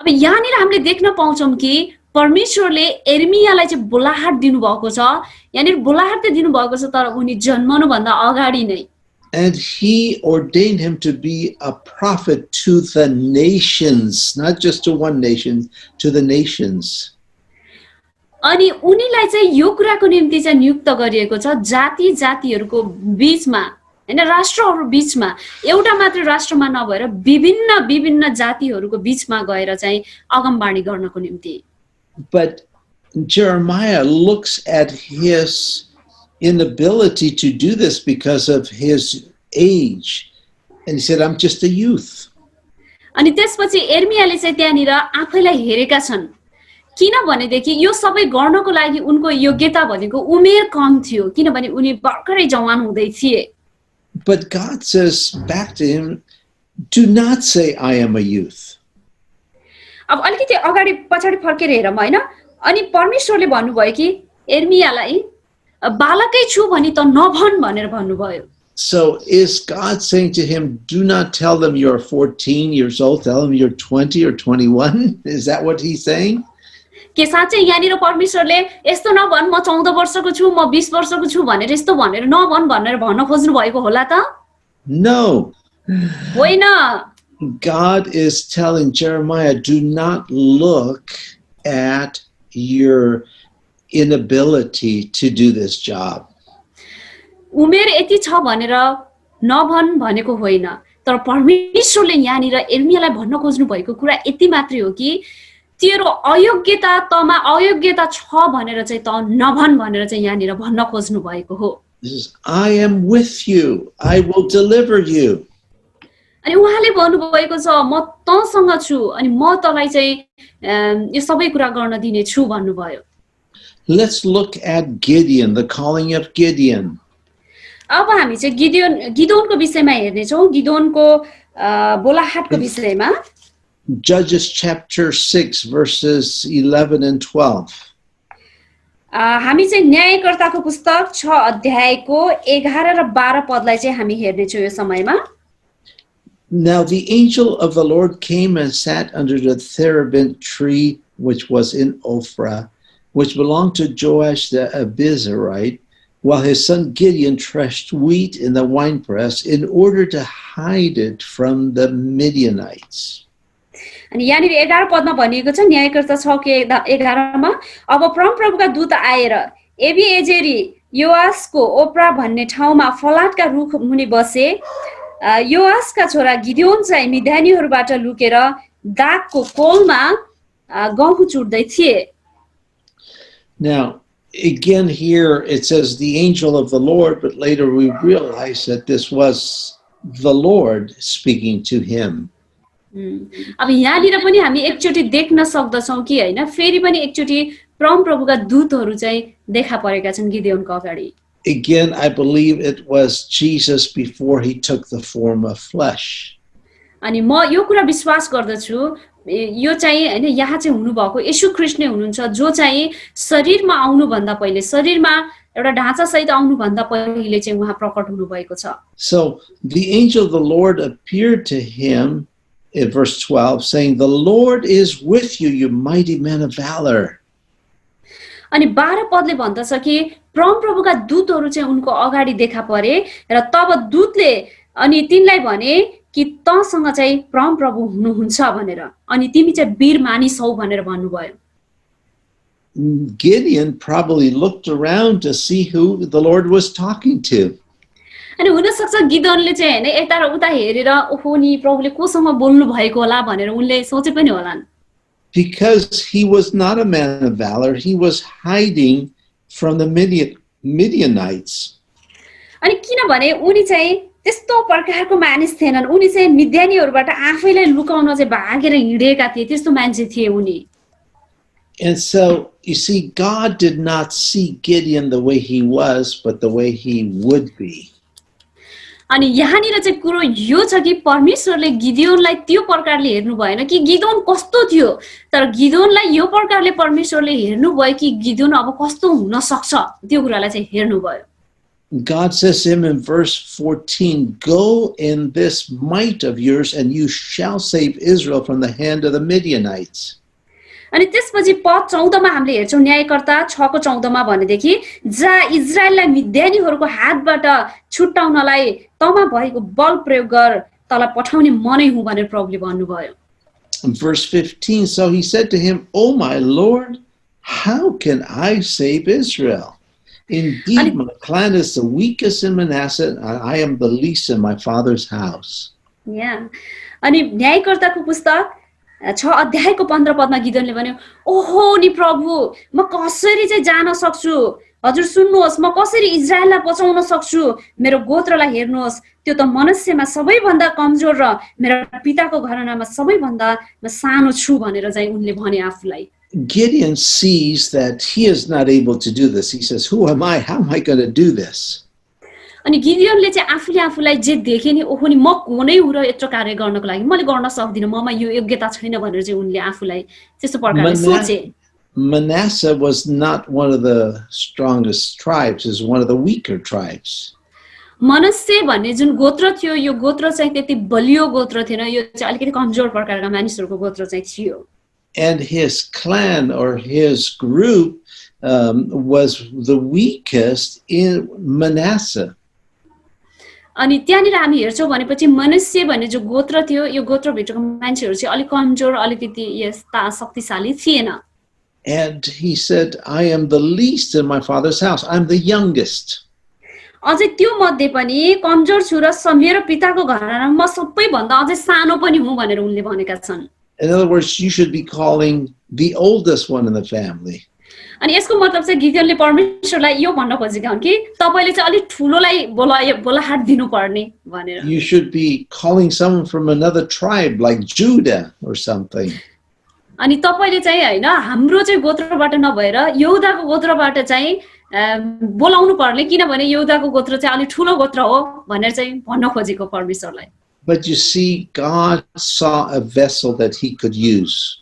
अब यहाँनिर हामीले देख्न पाउँछौं कि परमेश्वरले एर्मियालाई चाहिँ बोलाहट दिनुभएको छ यहाँनिर बोलाहट त दिनुभएको छ तर उनी जन्मनु भन्दा अगाडि नै And he ordained him to be a prophet to the nations, not just to one nation, to the nations. अनि उनीलाई चाहिँ यो कुराको निम्ति चाहिँ नियुक्त गरिएको छ जाति जातिहरूको बीचमा हैन राष्ट्रहरू बीचमा एउटा मात्र राष्ट्रमा नभएर विभिन्न विभिन्न जातिहरूको बीचमा गएर चाहिँ अगमबाणी गर्नको निम्ति But Jeremiah looks at his inability to do this because of his age. And he said, I'm just a youth. अनि त्यसपछि एर्मियाले चाहिँ त्यहाँनिर आफैलाई हेरेका छन् किनभनेदेखि यो सबै गर्नको लागि उनको योग्यता भनेको उमेर कम थियो किनभने उनी भर्खरै जवान हुँदै थिए But God says back to him, do not say I am a youth. अब अलिकति अगाडि पछाडि फर्केर हेरौँ हैन अनि परमेश्वरले भन्नुभयो कि एर्मियालाई बालकै छु भनी त नभन् भनेर भन्नुभयो So is God saying to him, do not tell them you're 14 years old, tell them you're 20 or 21? Is that what he's saying? के साँच्चै यहाँनिर परमेश्वरले यस्तो नभन् म 14 वर्षको छु म 20 वर्षको छु भनेर यस्तो भनेर नभन् भनेर भन्न खोज्नु भएको होला त No. होइन God is telling Jeremiah, do not look at your inability to do this job. उमेर यति छ भनेर नभन् भनेको होइन तर परमेश्वरले यहाँनिर एर्मियालाई भन्न खोज्नु भएको कुरा यति मात्रै हो कि तेरो अयोग्यता तमा अयोग्यता छ भनेर चाहिँ त नभन् भनेर चाहिँ यहाँनिर भन्न खोज्नु भएको हो He says, I am with you. I will deliver you. अनि उहाँले भन्नुभएको छ म तँसँग छु अनि म तँलाई चाहिँ यो सबै कुरा गर्न दिने छु भन्नुभयो Let's look at Gideon, the calling of Gideon. अब हामी चाहिँ गिदोनको विषयमा हेर्ने छौं गिदोनको बोलाहाटको विषयमा Judges chapter 6, verses 11 and 12. हामी चाहिँ न्यायकर्ताको पुस्तक 6 अध्यायको 11 र 12 पदलाई चाहिँ हामी हेर्ने छौं यो समयमा Now the angel of the Lord came and sat under the terebinth tree, which was in Ophrah, which belonged to Joash the Abizarite, while his son Gideon threshed wheat in the winepress in order to hide it from the Midianites. अनि यहाँनिर 11 पदमा भनिएको छ न्यायकर्ता 6:11 मा अब परमप्रभुका दूत आएर एबिएजेरी योआसको ओप्रा भन्ने ठाउँमा फलाटका रुख मुनि बसे योआसका छोरा गिदोन चाहिँ मिद्यानीहरूबाट लुकेर दागको कोलमा गहुँ चुड्दै थिए Now, again here it says the angel of the Lord, but later we realize that this was the Lord speaking to him. अब यहाँनिर पनि हामी एकचोटी देख्न सक्दछौं कि हैन फेरि पनि एकचोटी परमप्रभुका दूतहरू चाहिँ देखा परेका छन् गिदोनको अगाडि Again, I believe it was Jesus before he took the form of flesh. अनि म यो कुरा विश्वास गर्दछु यो चाहिँ हैन यहाँ चाहिँ हुनु भएको येशू ख्रीष्ट नै हुनुहुन्छ जो चाहिँ शरीरमा आउनु भन्दा पहिले शरीरमा एउटा ढाँचा सहित आउनु भन्दा पहिले चाहिँ उहाँ प्रकट हुनु भएको छ So the angel of the Lord appeared to him in verse 12 saying, "The Lord is with you, you mighty man of valor." अनि 12 पदले भन्दछ कि परमप्रभुका दूतहरू चाहिँ उनको अगाडि देखा परे र तब दूतले अनि तिनलाई भने कि तँसँग चाहिँ परमप्रभु हुनुहुन्छ भनेर अनि तिमी चाहिँ वीर मानिस हौ भनेर भन्नुभयो Gideon probably looked around to see who the Lord was talking to. अनि हुन सक्छ गिदोनले चाहिँ हैन यता र उता हेरेर ओहो नि प्रभुले कोसँग बोल्नु भएको होला भनेर उनले सोचे पनि होलान् Because he was not a man of valor, he was hiding from the Midianites. अनि किनभने उनी चाहिँ त्यस्तो प्रकारको मानिस थिएनन् उनी चाहिँ मिद्यानीहरूबाट आफैलाई लुकाउन चाहिँ भागेर हिँडेका थिए त्यस्तो मान्छे थिए उनी And so, you see, God did not see Gideon the way he was, but the way he would be. अनि यहाँनिर चाहिँ कुरो यो छ कि परमेश्वरले गिदोनलाई त्यो प्रकारले हेर्नु भएन कि गिदोन कस्तो थियो तर गिदोनलाई यो प्रकारले परमेश्वरले हेर्नु भयो कि गिदोन अब कस्तो हुन सक्छ त्यो कुरालाई चाहिँ हेर्नु भयो God says to him in verse 14, "Go in this might of yours, and you shall save Israel from the hand of the Midianites." अनि त्यसपछि पद 14 मा हामीले हेर्छौं न्यायकर्ता 6 को 14 मा भनेदेखि जा इजरायललाई मिद्यानीहरूको हातबाट छुटाउनलाई तमा भएको बल प्रयोग गर तलाई पठाउने मनै हुँ भनेर प्रभुले भन्नुभयो In verse 15, so he said to him, "Oh my Lord, how can I save Israel?" Indeed, my clan is the weakest in Manasseh, and I am the least in my father's house. यहाँ अनि न्यायकर्ताको पुस्तक 6 अध्यायको 15 पदमा गिदोनले भन्यो, ओहो नि प्रभु, म कसरी चाहिँ जान सक्छु? हजुर सुन्नुहोस्, म कसरी इजरायललाई बचाउन सक्छु? मेरो गोत्रलाई हेर्नुहोस्, त्यो त मनुष्यमा सबैभन्दा कमजोर र मेरो पिताको घरानामा सबैभन्दा म सानो छु भनेर चाहिँ उनले भने आफूलाई। Gideon sees that he is not able to do this. He says, who am I? How am I going to do this? अनि गिदियोनले चाहिँ आफूले आफूलाई जे देखे नि, ओहो नि म को नै हो र यत्रो कार्य गर्नको लागि, मैले गर्न सक्दिनँ, ममा यो योग्यता छैन भनेर चाहिँ उनले आफूलाई त्यस्तो प्रकारले सोचे। Manasseh was not one of the strongest tribes, is one of the weaker tribes. मनस्से भन्ने जुन गोत्र थियो, यो गोत्र चाहिँ त्यति बलियो गोत्र थिएन, यो चाहिँ अलिकति कमजोर प्रकारका मानिसहरूको गोत्र चाहिँ थियो। And his clan or his group was the weakest in Manasseh. अनि त्यहाँनिर हामी हेर्छौँ भनेपछि मनस्से भन्ने जो गोत्र थियो, यो गोत्रभित्रको मान्छेहरू चाहिँ अलिक कमजोर, अलिकति यस्ता शक्तिशाली थिएन। And he said, I am the least in my father's house. I'm the youngest. अझै त्यो मध्ये पनि कमजोर छु र मेरो पिताको घरानामा म सबैभन्दा अझै सानो पनि हुँ भनेर उनले भनेका छन्। In other words, you should be calling the oldest one in the family. अनि यसको मतलब चाहिँ गिदियोनले परमेश्वरलाई यो भन्न खोजेका हुन् कि तपाईले चाहिँ अलि ठुलोलाई बोलाहाट दिनुपर्ने भनेर। You should be calling someone from another tribe like Judah or something. अनि तपाईले चाहिँ हैन हाम्रो चाहिँ गोत्रबाट नभएर यहुदाको गोत्रबाट चाहिँ बोलाउनु पर्ने, किनभने यहुदाको गोत्र चाहिँ अलि ठुलो गोत्र हो भनेर चाहिँ भन्न खोजेको परमेश्वरलाई। But you see, God saw a vessel that he could use.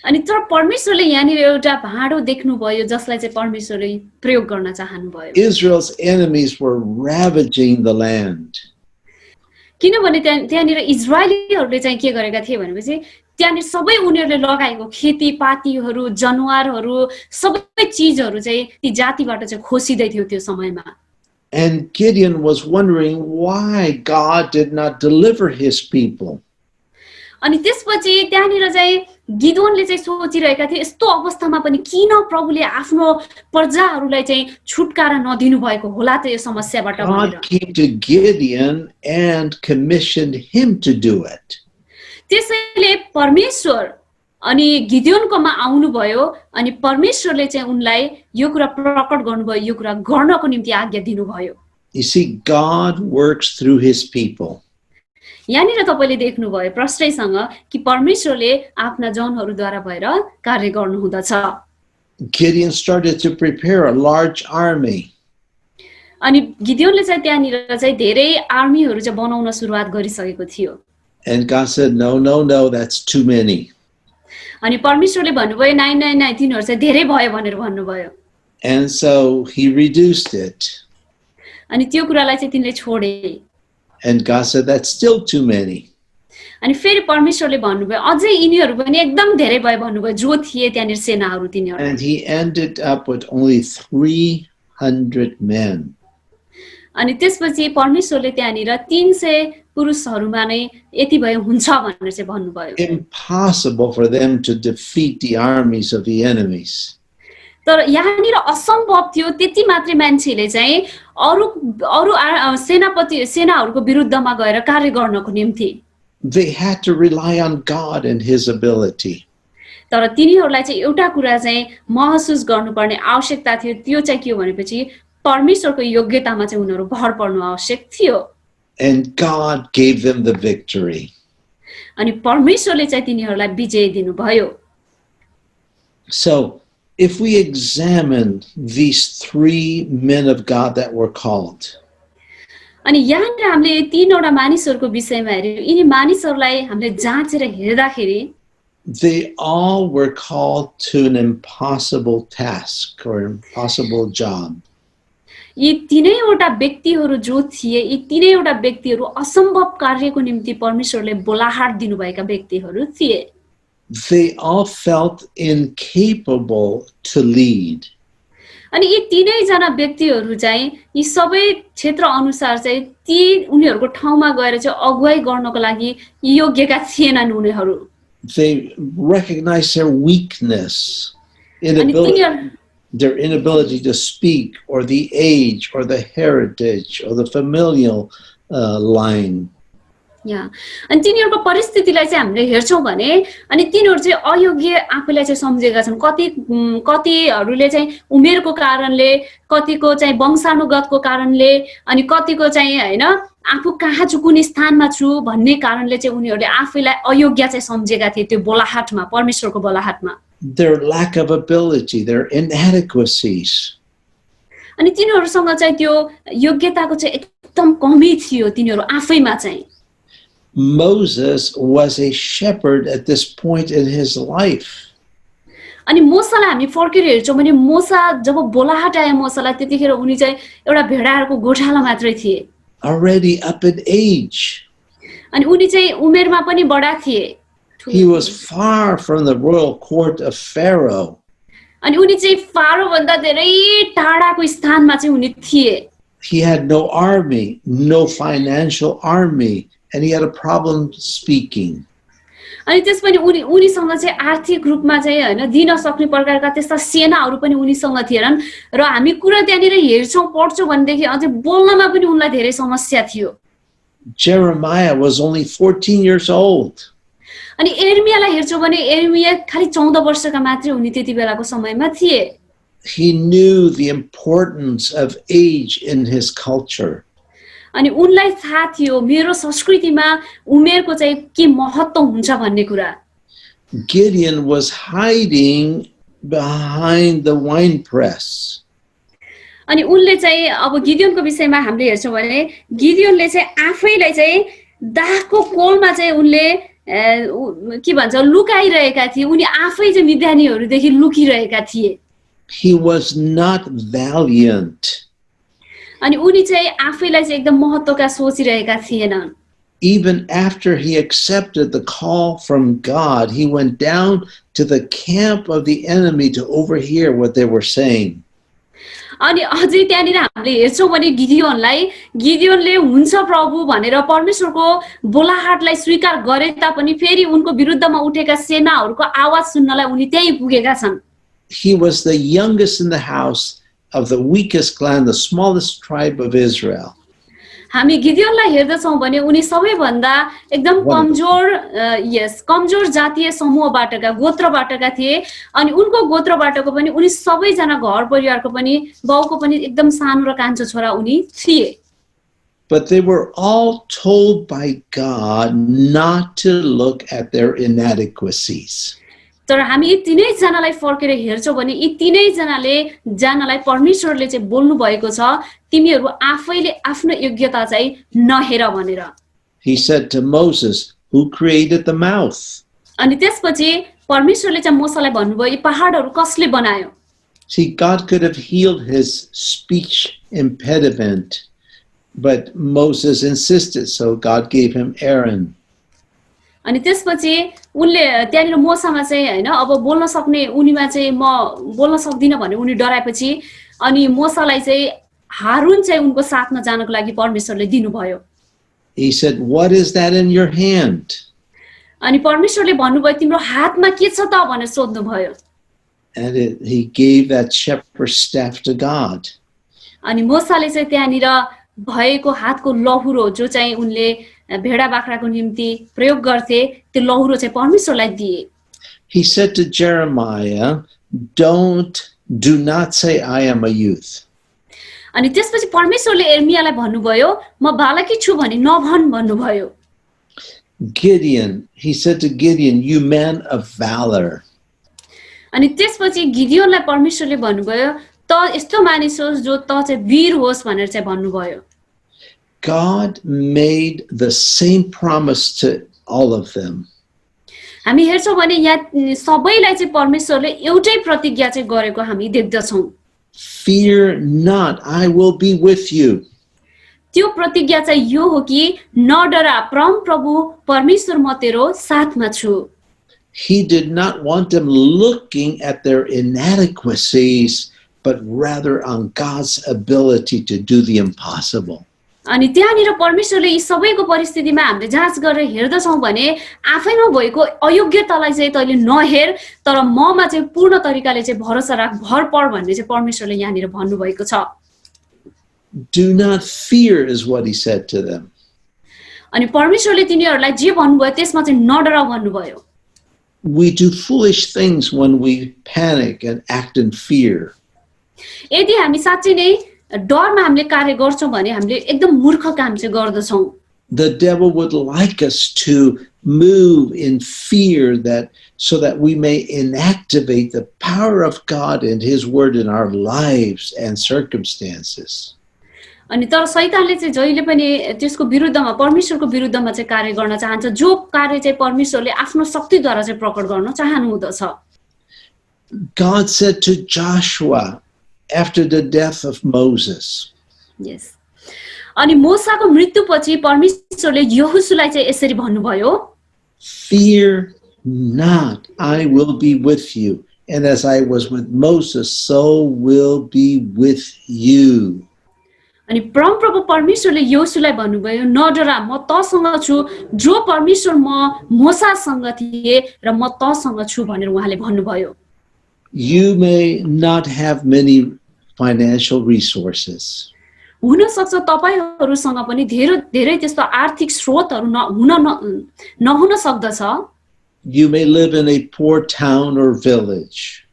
अनि तर परमेश्वरले यहाँनिर एउटा भाँडो देख्नुभयो जसलाई चाहिँ परमेश्वरले प्रयोग गर्न चाहनुभयो। Israel's enemies were ravaging the land. किनभने त्यहाँनिर इजरायलीहरूले चाहिँ के गरेका थिए भनेपछि त्यहाँनिर सबै उनीहरूले लगाएको खेतीपातीहरू, जनावरहरू, सबै चीजहरू चाहिँ ती जातिबाट चाहिँ खोसिदै थियो त्यो समयमा। And Gideon was wondering why God did not deliver his people. अनि त्यसपछि त्यहाँनिर चाहिँ गिदोनले चाहिँ सोचिरहेका थिए यस्तो अवस्थामा पनि किन प्रभुले आफ्नो प्रजाहरूलाई चाहिँ छुटकारा नदिनु भएको होला त यो समस्याबाट भनेर। God came to Gideon and commissioned him to do it. त्यसैले परमेश्वर अनि गिदियोनकोमा आउनुभयो अनि परमेश्वरले चाहिँ उनलाई यो कुरा प्रकट गर्नुभयो, यो कुरा गर्नको निम्ति आज्ञा दिनुभयो। You see, God works through his people. यहाँनिर तपाईले देख्नुभयो प्रष्टैसँग कि परमेश्वरले आफ्ना जनहरूद्वारा भएर कार्य गर्नुहुँदछ। Gideon started to prepare a large army. अनि गिदियोनले चाहिँ त्यहाँनिर चाहिँ धेरै आर्मीहरू चाहिँ बनाउन सुरुवात गरिसकेको थियो। And God said, no, that's too many. अनि परमेश्वरले भन्नुभयो नाइ तिनीहरू चाहिँ धेरै भयो भनेर भन्नुभयो। And so he reduced it. अनि त्यो कुरालाई चाहिँ तिनले छोडे। And God said, that's still too many. अनि फेरि परमेश्वरले भन्नुभयो अझै यिनीहरू पनि एकदम धेरै भयो भन्नुभयो जो थिए त्यहाँनिर सेनाहरू तिनीहरू। And he ended up with only 300 men. अनि त्यसपछि परमेश्वरले त्यहाँनिर 300 पुरुषहरूमा नै यति भयो हुन्छ भनेर चाहिँ भन्नुभयो। Impossible for them to defeat the armies of the enemies. तर यहाँनिर असम्भव थियो त्यति मात्रै मान्छेले चाहिँ अरु सेनाहरूको विरुद्धमा गएर कार्य गर्नको निम्ति। They had to rely on God and his ability. तर तिनीहरूलाई चाहिँ एउटा कुरा चाहिँ महसुस गर्नुपर्ने आवश्यकता थियो, त्यो चाहिँ के हो भनेपछि परमेश्वरको योग्यतामा चाहिँ उनीहरू भर पर्नु आवश्यक थियो। And God gave them the victory. अनि परमेश्वरले चाहिँ तिनीहरूलाई विजय दिनुभयो। So, if we examine these 3 men of God that were called, अनि यहाँनिर हामीले तीनवटा मानिसहरूको विषयमा हेर्यौं, यिनी मानिसहरूलाई हामीले जाँचेर हेर्दाखेरि they all were called to an impossible task or impossible job. यी तीनैवटा व्यक्तिहरू जो थिए, यी तीनैवटा व्यक्तिहरू असम्भव कार्यको निम्ति परमेश्वरले बोलाहाट दिनुभएका व्यक्तिहरू थिए। They all felt incapable to lead. अनि यी तीनैजना व्यक्तिहरू चाहिँ यी सबै क्षेत्र अनुसार चाहिँ ती उनीहरूको ठाउँमा गएर चाहिँ अगुवाई गर्नको लागि योग्यका थिएनन् उनीहरू। They recognized their weakness, अनि their inability to speak, or the age, or the heritage, or the familial line. अनि तिनीहरूको परिस्थितिलाई चाहिँ हामीले हेर्छौँ भने अनि तिनीहरू चाहिँ अयोग्य आफूलाई चाहिँ सम्झेका छन्। कतिहरूले चाहिँ उमेरको कारणले, कतिको चाहिँ वंशानुगतको कारणले, अनि कतिको चाहिँ हैन आफू कहाँ छु, कुन स्थानमा छु भन्ने कारणले चाहिँ उनीहरूले आफैलाई अयोग्य चाहिँ सम्झेका थिए त्यो बोलाहाटमा, परमेश्वरको बोलाहाटमा। Their lack of ability, their inadequacies. अनि तिनीहरूसँग चाहिँ त्यो योग्यताको चाहिँ एकदम कमी थियो तिनीहरू आफैमा चाहिँ। Moses was a shepherd at this point in his life. अनि मोसालाई हामी फर्केर हेर्छौँ भने मोसा जब बोलाहाट आयो मोसालाई त्यतिखेर उनी चाहिँ एउटा भेडाहरूको गोठाला मात्रै थिए। Already up in age. अनि उनी चाहिँ उमेरमा पनि बडा थिए। He was far from the royal court of Pharaoh. अनि उनी चाहिँ फारो भन्दा धेरै टाढाको स्थानमा चाहिँ उनी थिए। He had no army, no financial army, and he had a problem speaking. अनि त्यसपछि उनीसँग चाहिँ आर्थिक रूपमा चाहिँ हैन दिन सक्ने प्रकारका त्यस्ता सेनाहरू पनि उनीसँग थिएनन् र हामी कुरा त्यहाँनिर हेर्छौँ पढ्छौँ भनेदेखि अझै बोल्नमा पनि उनलाई धेरै समस्या थियो। Jeremiah was only 14 years old. अनि एर्मियालाई हेर्छौँ भने एर्मिया खाली 14 वर्षका मात्रै उनी त्यति बेलाको समयमा थिए। He knew the importance of age in his culture. अनि उनलाई थाहा थियो मेरो संस्कृतिमा उमेरको चाहिँ के महत्त्व हुन्छ भन्ने कुरा। Gideon was hiding behind the wine press. अनि उनले चाहिँ अब गिदियोनको विषयमा हामीले हेर्छौँ भने गिदियोनले चाहिँ आफैलाई चाहिँ दाखको कोलमा चाहिँ उनले के भन्छ लुकाइरहेका थिए। उनी आफै चाहिँ मिद्यानीहरूदेखि लुकिरहेका थिए। He was not valiant. अनि उनी चाहिँ आफैलाई चाहिँ एकदम महत्त्वका सोचिरहेका थिएनन्। Even after he accepted the call from God, he went down to the camp of the enemy to overhear what they were saying. अनि अझै त्यहाँनिर हामीले हेर्छौँ भने गिदियोनले हुन्छ प्रभु भनेर परमेश्वरको बोलाहाटलाई स्वीकार गरे तापनि फेरि उनको विरुद्धमा उठेका सेनाहरूको आवाज सुन्नलाई उनी त्यही पुगेका छन्। He was the youngest in the house of the weakest clan, the smallest tribe of Israel. हामी गिदियोनलाई हेर्दछौँ भने उनी सबैभन्दा एकदम कमजोर जातीय समूहबाटका गोत्रबाटका थिए। अनि उनको गोत्रबाटको पनि उनी सबैजना घर परिवारको पनि बाउको पनि एकदम सानो र कान्छो छोरा उनी थिए। But they were all told by God not to look at their inadequacies. तर हामी यी तीनैजनालाई फर्केर हेर्छौँ भने यी तीनैजनालाई परमेश्वरले चाहिँ बोल्नु भएको छ तिमीहरू आफैले आफ्नो योग्यता चाहिँ नहेर भनेर। He said to Moses, who created the mouth? अनि त्यसपछि परमेश्वरले चाहिँ मोसालाई भन्नुभयो यी पहाडहरू कसले बनायो? See, God could have healed his speech impediment, but Moses insisted, so God gave him Aaron. अनि त्यसपछि उनले त्यहाँनिर मोसामा चाहिँ हैन अब बोल्न सक्ने उनीमा चाहिँ म बोल्न सक्दिन भने उनी डराएपछि अनि मोसालाई चाहिँ हारून चाहिँ उनको साथमा जानको लागि परमेश्वरले दिनुभयो। He said, what is that in your hand? अनि परमेश्वरले भन्नुभयो तिम्रो हातमा के छ त भनेर सोध्नुभयो। And he gave that shepherd's staff to God. अनि मोसाले चाहिँ त्यहाँनिर भएको हातको लहुरो जो चाहिँ उनले भेडा बाख्राको निम्ति प्रयोग गर्थे त्यो लहुरो चाहिँ परमेश्वरलाई दिए। He said to Jeremiah, do not say I am a youth. अनि त्यसपछि परमेश्वरले एर्मियालाई भन्नुभयो म बालकी छु भनी नभन् भन्नुभयो। Gideon, he said to Gideon, you man of valor. अनि त्यसपछि गिदियोनलाई परमेश्वरले भन्नुभयो त यस्तो मानिस होस् जो त चाहिँ वीर होस् भनेर चाहिँ भन्नुभयो। God made the same promise to all of them. हामी हेर्छौँ भने यहाँ सबैलाई चाहिँ परमेश्वरले एउटै प्रतिज्ञा चाहिँ गरेको हामी देख्दछौँ। Fear not, I will be with you. त्यो प्रतिज्ञा चाहिँ यो हो कि नडरा परम प्रभु परमेश्वर म तेरो साथमा छु। He did not want them looking at their inadequacies, but rather on God's ability to do the impossible. अनि त्यहाँनिर परमेश्वरले यी सबैको परिस्थितिमा हामीले जाँच गरेर हेर्दछौँ भने आफैमा भएको अयोग्यतालाई चाहिँ तैँले नहेर तर ममा चाहिँ पूर्ण तरिकाले चाहिँ भरोसा राख भर पर भन्ने चाहिँ परमेश्वरले यहाँनिर भन्नुभएको छ। Do not fear is what he said to them. अनि परमेश्वरले तिनीहरूलाई जे भन्नुभयो त्यसमा चाहिँ नडराउ भन्नुभयो। We do foolish things when we panic and act in fear. यदि हामी साँच्चै नै डरमा हामीले कार्य गर्छौँ भने हामीले एकदम मूर्ख काम चाहिँ गर्दछौँ। The devil would like us to move in fear so that we may inactivate the power of God and his word in our lives and circumstances. अनि तर शैतानले चाहिँ जहिले पनि त्यसको विरुद्धमा परमेश्वरको विरुद्धमा चाहिँ कार्य गर्न चाहन्छ जो कार्य चाहिँ परमेश्वरले आफ्नो शक्तिद्वारा चाहिँ प्रकट गर्न चाहनुहुँदछ। God said to Joshua after the death of Moses. Yes. अनि मोसाको मृत्युपछि परमेश्वरले यहोशुलाई चाहिँ यसरी भन्नुभयो, Fear not, I will be with you, and as I was with Moses, so will be with you. अनि परमप्रभु परमेश्वरले यहोशुलाई भन्नुभयो, नडरा म तसँग छु जो परमेश्वर म मोसासँग थिए र म तसँग छु भनेर उहाँले भन्नुभयो। You may not have many financial resources. हुन सक्छ तपाईहरुसँग पनि धेरै त्यस्तो आर्थिक स्रोतहरु नहुन सक्दछ। You may live in a poor town or village.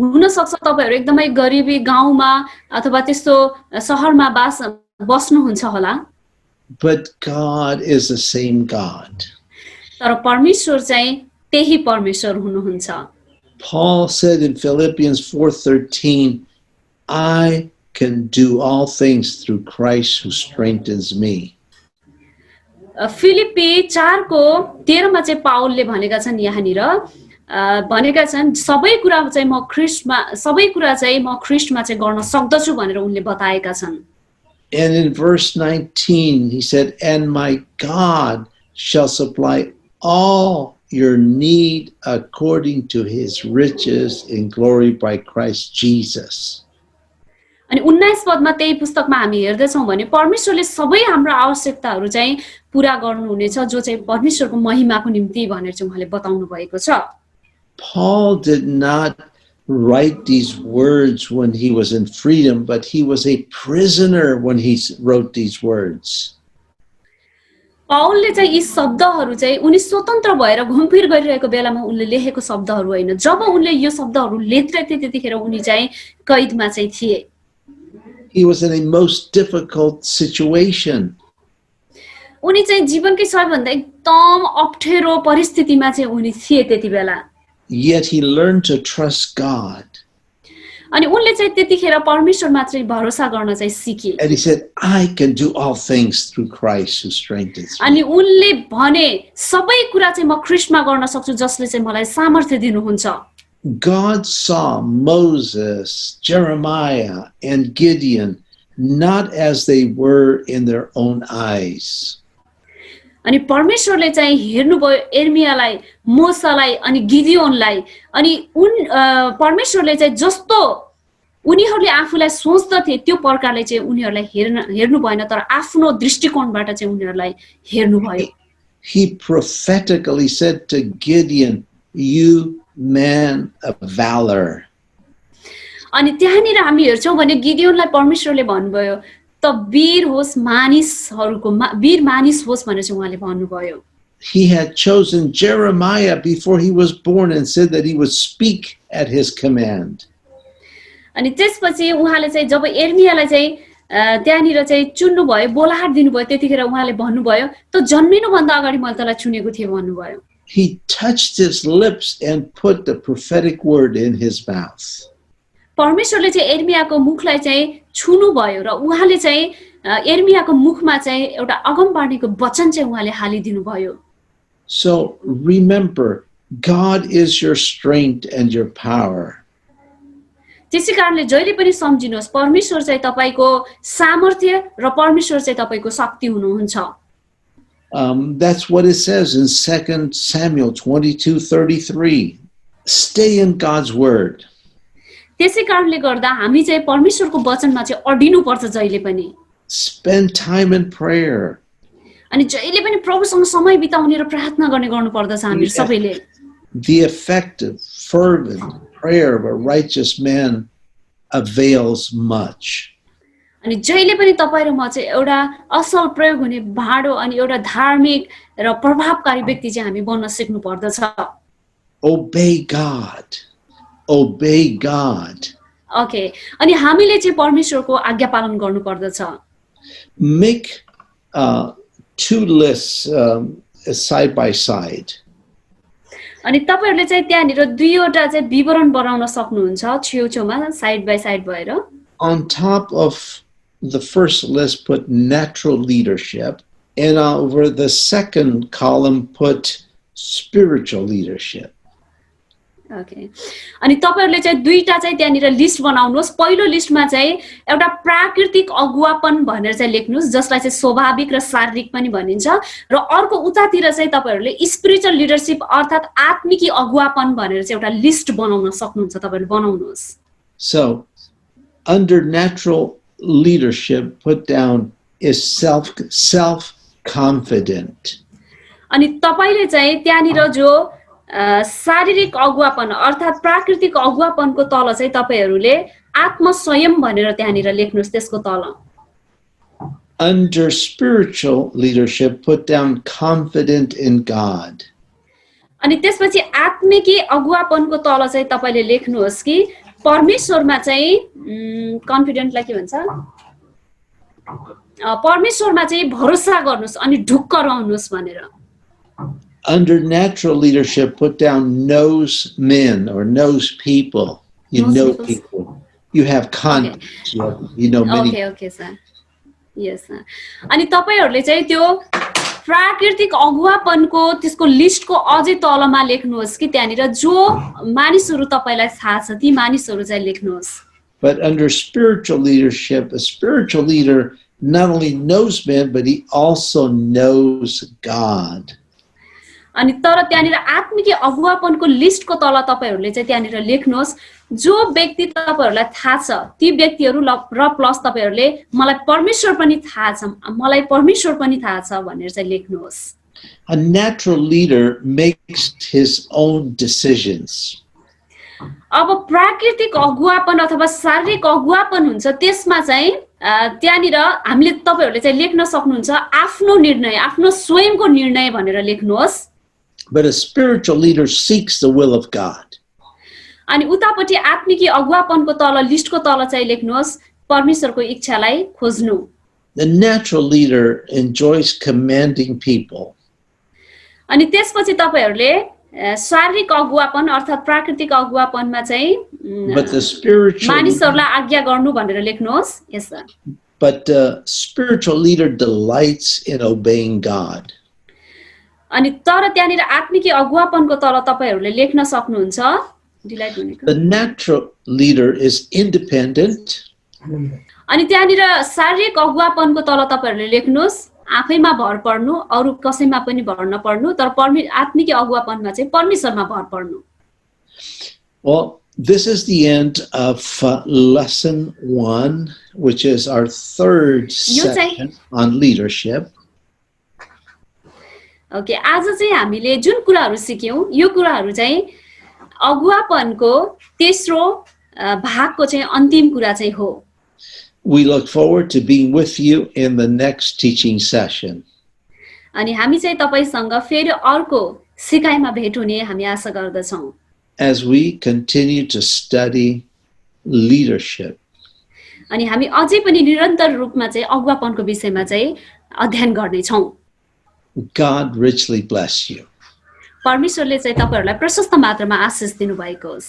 हुन सक्छ तपाईहरु एकदमै गरिबी गाउँमा अथवा त्यस्तो शहरमा बस्नुहुन्छ होला। But God is the same God. तर परमेश्वर चाहिँ त्यही परमेश्वर हुनुहुन्छ। Paul said in Philippians 4:13, I can do all things through Christ who strengthens me. फिलिप्पी 4:13 मा चाहिँ पाउलले भनेका छन् यहाँनिर भनेका छन् सबै कुरा चाहिँ म ख्रीष्टमा चाहिँ गर्न सक्दछु भनेर उनले बताएका छन्। And in verse 19 he said, and my God shall supply all your need according to his riches in glory by Christ Jesus. अनि 19 पदमा त्यही पुस्तकमा हामी हेर्दैछौँ भने परमेश्वरले सबै हाम्रो आवश्यकताहरू चाहिँ पूरा गर्नुहुनेछ जो चाहिँ परमेश्वरको महिमाको निम्ति भनेर चाहिँ उहाँले बताउनु भएको छ। Paul did not write these words when he was in freedom, but he was a prisoner when he wrote these words. पाउलले चाहिँ यी शब्दहरू चाहिँ उनी स्वतन्त्र भएर घुमफिर गरिरहेको बेलामा उनले लेखेको शब्दहरू होइन। जब उनले यो शब्दहरू लेख्दै थिए त्यतिखेर उनी चाहिँ कैदमा चाहिँ थिए। He was in a most difficult situation. उनी चाहिँ जीवनकै सबैभन्दा एकदम अप्ठ्यारो परिस्थितिमा चाहिँ उनी थिए त्यति बेला। Yet he learned to trust God. अनि उनले चाहिँ त्यतिखेर परमेश्वरमा चाहिँ भरोसा गर्न चाहिँ सिके। And he said, I can do all things through Christ who strengthens me. अनि उनले भने सबै कुरा चाहिँ म ख्रीष्टमा गर्न सक्छु जसले चाहिँ मलाई सामर्थ्य दिनुहुन्छ। God saw Moses, Jeremiah, and Gideon not as they were in their own eyes. अनि परमेश्वरले चाहिँ हेर्नुभयो एर्मियालाई, मोसालाई अनि गिदियोनलाई अनि परमेश्वरले चाहिँ जस्तो उनीहरूले आफूलाई सोच्दथे त्यो प्रकारले चाहिँ उनीहरूलाई हेर्नु भएन तर आफ्नो दृष्टिकोणबाट चाहिँ उनीहरूलाई हेर्नुभयो। He prophetically said to Gideon, you man of valor. अनि त्यहाँनिर हामी हेर्छौँ भने गिदियोनलाई परमेश्वरले भन्नुभयो त वीर होस् वीर मानिस होस् भनेर चाहिँ उहाँले भन्नुभयो। He had chosen Jeremiah before he was born and said that he would speak at his command. अनि त्यसपछि उहाँले चाहिँ जब एर्मियालाई चाहिँ त्यहाँनिर चाहिँ चुन्नु भयो बोलाहाट दिनुभयो त्यतिखेर उहाँले भन्नुभयो त जन्मिनु भन्दा अगाडि मैले तँलाई चुनेको थिएँ भन्नुभयो। He touched his lips and put the prophetic word in his mouth. परमेश्वरले चाहिँ एर्मियाको मुखलाई चाहिँ छुनु भयो र उहाँले चाहिँ एर्मियाको मुखमा चाहिँ एउटा अगमबाणीको वचन चाहिँ उहाँले हालिदिनु भयो। So remember, God is your strength and your power. त्यसै कारणले जहिले पनि सम्झिनुहोस् परमेश्वर चाहिँ तपाईको सामर्थ्य र परमेश्वर चाहिँ तपाईको शक्ति हुनुहुन्छ। That's what it says in 2 Samuel 22:33. Stay in God's word. त्यसै कारणले गर्दा हामी चाहिँ परमेश्वरको वचनमा चाहिँ अडिनु पर्छ जहिले पनि। spend time in prayer. अनि जहिले पनि प्रभुसँग समय बिताउने र प्रार्थना गर्ने गर्नुपर्दछ हामीहरू सबैले। The effective, fervent prayer of a righteous man avails much. अनि जहिले पनि तपाईँ र म चाहिँ एउटा असल प्रयोग हुने भाँडो अनि एउटा धार्मिक र प्रभावकारी व्यक्ति चाहिँ हामी बन्न सिक्नु पर्दछ। Obey God. Obey God. Okay, अनि हामीले चाहिँ परमेश्वरको आज्ञा पालन गर्नु पर्दछ। Make two lists side by side. अनि तपाईहरुले चाहिँ त्यहाँनिर दुईवटा चाहिँ विवरण बनाउन सक्नुहुन्छ छेउछेउमा साइड बाइ साइड भएर। On top of the first list put natural leadership, and over the second column put spiritual leadership. Okay, अनि तपाईहरुले चाहिँ दुईटा चाहिँ त्यहाँनिर लिस्ट बनाउनुहोस्। पहिलो लिस्टमा चाहिँ एउटा प्राकृतिक अगुवापन भनेर चाहिँ लेख्नुस्, जसलाई चाहिँ स्वाभाविक र शारीरिक पनि भनिन्छ, र अर्को उतातिर चाहिँ तपाईहरुले स्पिरिचुअल लिडरशिप अर्थात आत्मिकी अगुवापन भनेर चाहिँ एउटा लिस्ट बनाउन सक्नुहुन्छ। तपाईहरुले बनाउनुहोस्। So under natural leadership put down is self-confident. अनि तपाईले चाहिँ त्यहाँनिर जो शारीरिक अगुवापन अर्थात प्राकृतिक अगुवापनको तल चाहिँ तपाईहरुले आत्मसंयम भनेर त्यहाँनिर लेख्नुस् त्यसको तल। Under spiritual leadership put down confident in God. अनि त्यसपछि आत्मिकी अगुवापनको तल चाहिँ तपाईले लेख्नुहोस् कि परमेश्वरमा चाहिँ कन्फिडेन्टलाई के भन्छ, परमेश्वरमा चाहिँ भरोसा गर्नुस् अनि ढुक्क रहनुस् भनेर। Under natural leadership put down knows men or knows people. You Knows know people. people. You have contacts. You know many. Okay okay sir, yes sir. अनि तपाईहरुले चाहिँ त्यो प्राकृतिक अगुवापनको त्यसको लिस्टको अझै तलमा लेख्नुहोस् कि त्यहाँनिर जो मानिसहरु तपाईलाई थाहा छ ती मानिसहरु चाहिँ लेख्नुहोस्। But under spiritual leadership, a spiritual leader not only knows men, but he also knows God. अनि तर त्यहाँनिर आत्मिकी अगुवापनको लिस्टको तल तपाईहरुले चाहिँ त्यहाँनिर लेख्नुहोस् जो व्यक्ति तपाईहरुलाई थाहा छ ती व्यक्तिहरु र प्लस तपाईहरुले मलाई परमेश्वर पनि थाहा छ, मलाई परमेश्वर पनि थाहा छ भनेर चाहिँ लेख्नुहोस्। A natural leader makes his own decisions. अब प्राकृतिक अगुवापन अथवा शारीरिक अगुवापन हुन्छ त्यसमा चाहिँ त्यहाँनिर हामीले तपाईहरुले चाहिँ लेख्न सक्नुहुन्छ आफ्नो निर्णय, आफ्नो स्वयंको निर्णय भनेर लेख्नुहोस्। But a spiritual leader seeks the will of God. अनि उतापट्टि आत्मिकी अगुवापनको तल लिस्टको तल चाहिँ लेख्नुहोस् परमेश्वरको इच्छालाई खोज्नु। The natural leader enjoys commanding people. अनि त्यसपछि तपाईहरुले शारीरिक अगुवापन अर्थात प्राकृतिक अगुवापनमा चाहिँ But the spiritual मानिसहरुलाई आज्ञा गर्नु भनेर लेख्नुहोस्। यस sir. But the spiritual leader delights in obeying God. अनि तर त्यहाँनिर आत्मिकी अगुवापनको तल तपाईहरुले लेख्न सक्नुहुन्छ डिलाइट भनेको। The natural leader is independent. अनि त्यहाँनिर शारीरिक अगुवापनको तल तपाईहरुले लेख्नुहोस् आफैमा भर पर्नु, अरु कसैमा पनि भर नपर्नु, तर आत्मिकी अगुवापनमा चाहिँ परमेश्वरमा भर पर्नु। Well, this is the end of lesson 1, which is our third section on leadership. Okay, आज चाहिँ हामीले जुन कुराहरु सिक्यौं यो कुराहरु चाहिँ अगुवापनको तेस्रो भागको चाहिँ अन्तिम कुरा चाहिँ हो। We look forward to being with you in the next teaching session. अनि हामी चाहिँ तपाईसँग फेरि अर्को सिकाइमा भेट हुने हामी आशा गर्दछौं। As we continue to study leadership. अनि हामी अझै पनि निरन्तर रूपमा चाहिँ अगुवापनको विषयमा चाहिँ अध्ययन गर्ने छौं। God richly bless you. परमेश्वरले चाहिँ तपाईहरुलाई प्रशस्त मात्रामा आशीष दिनु भएको होस्।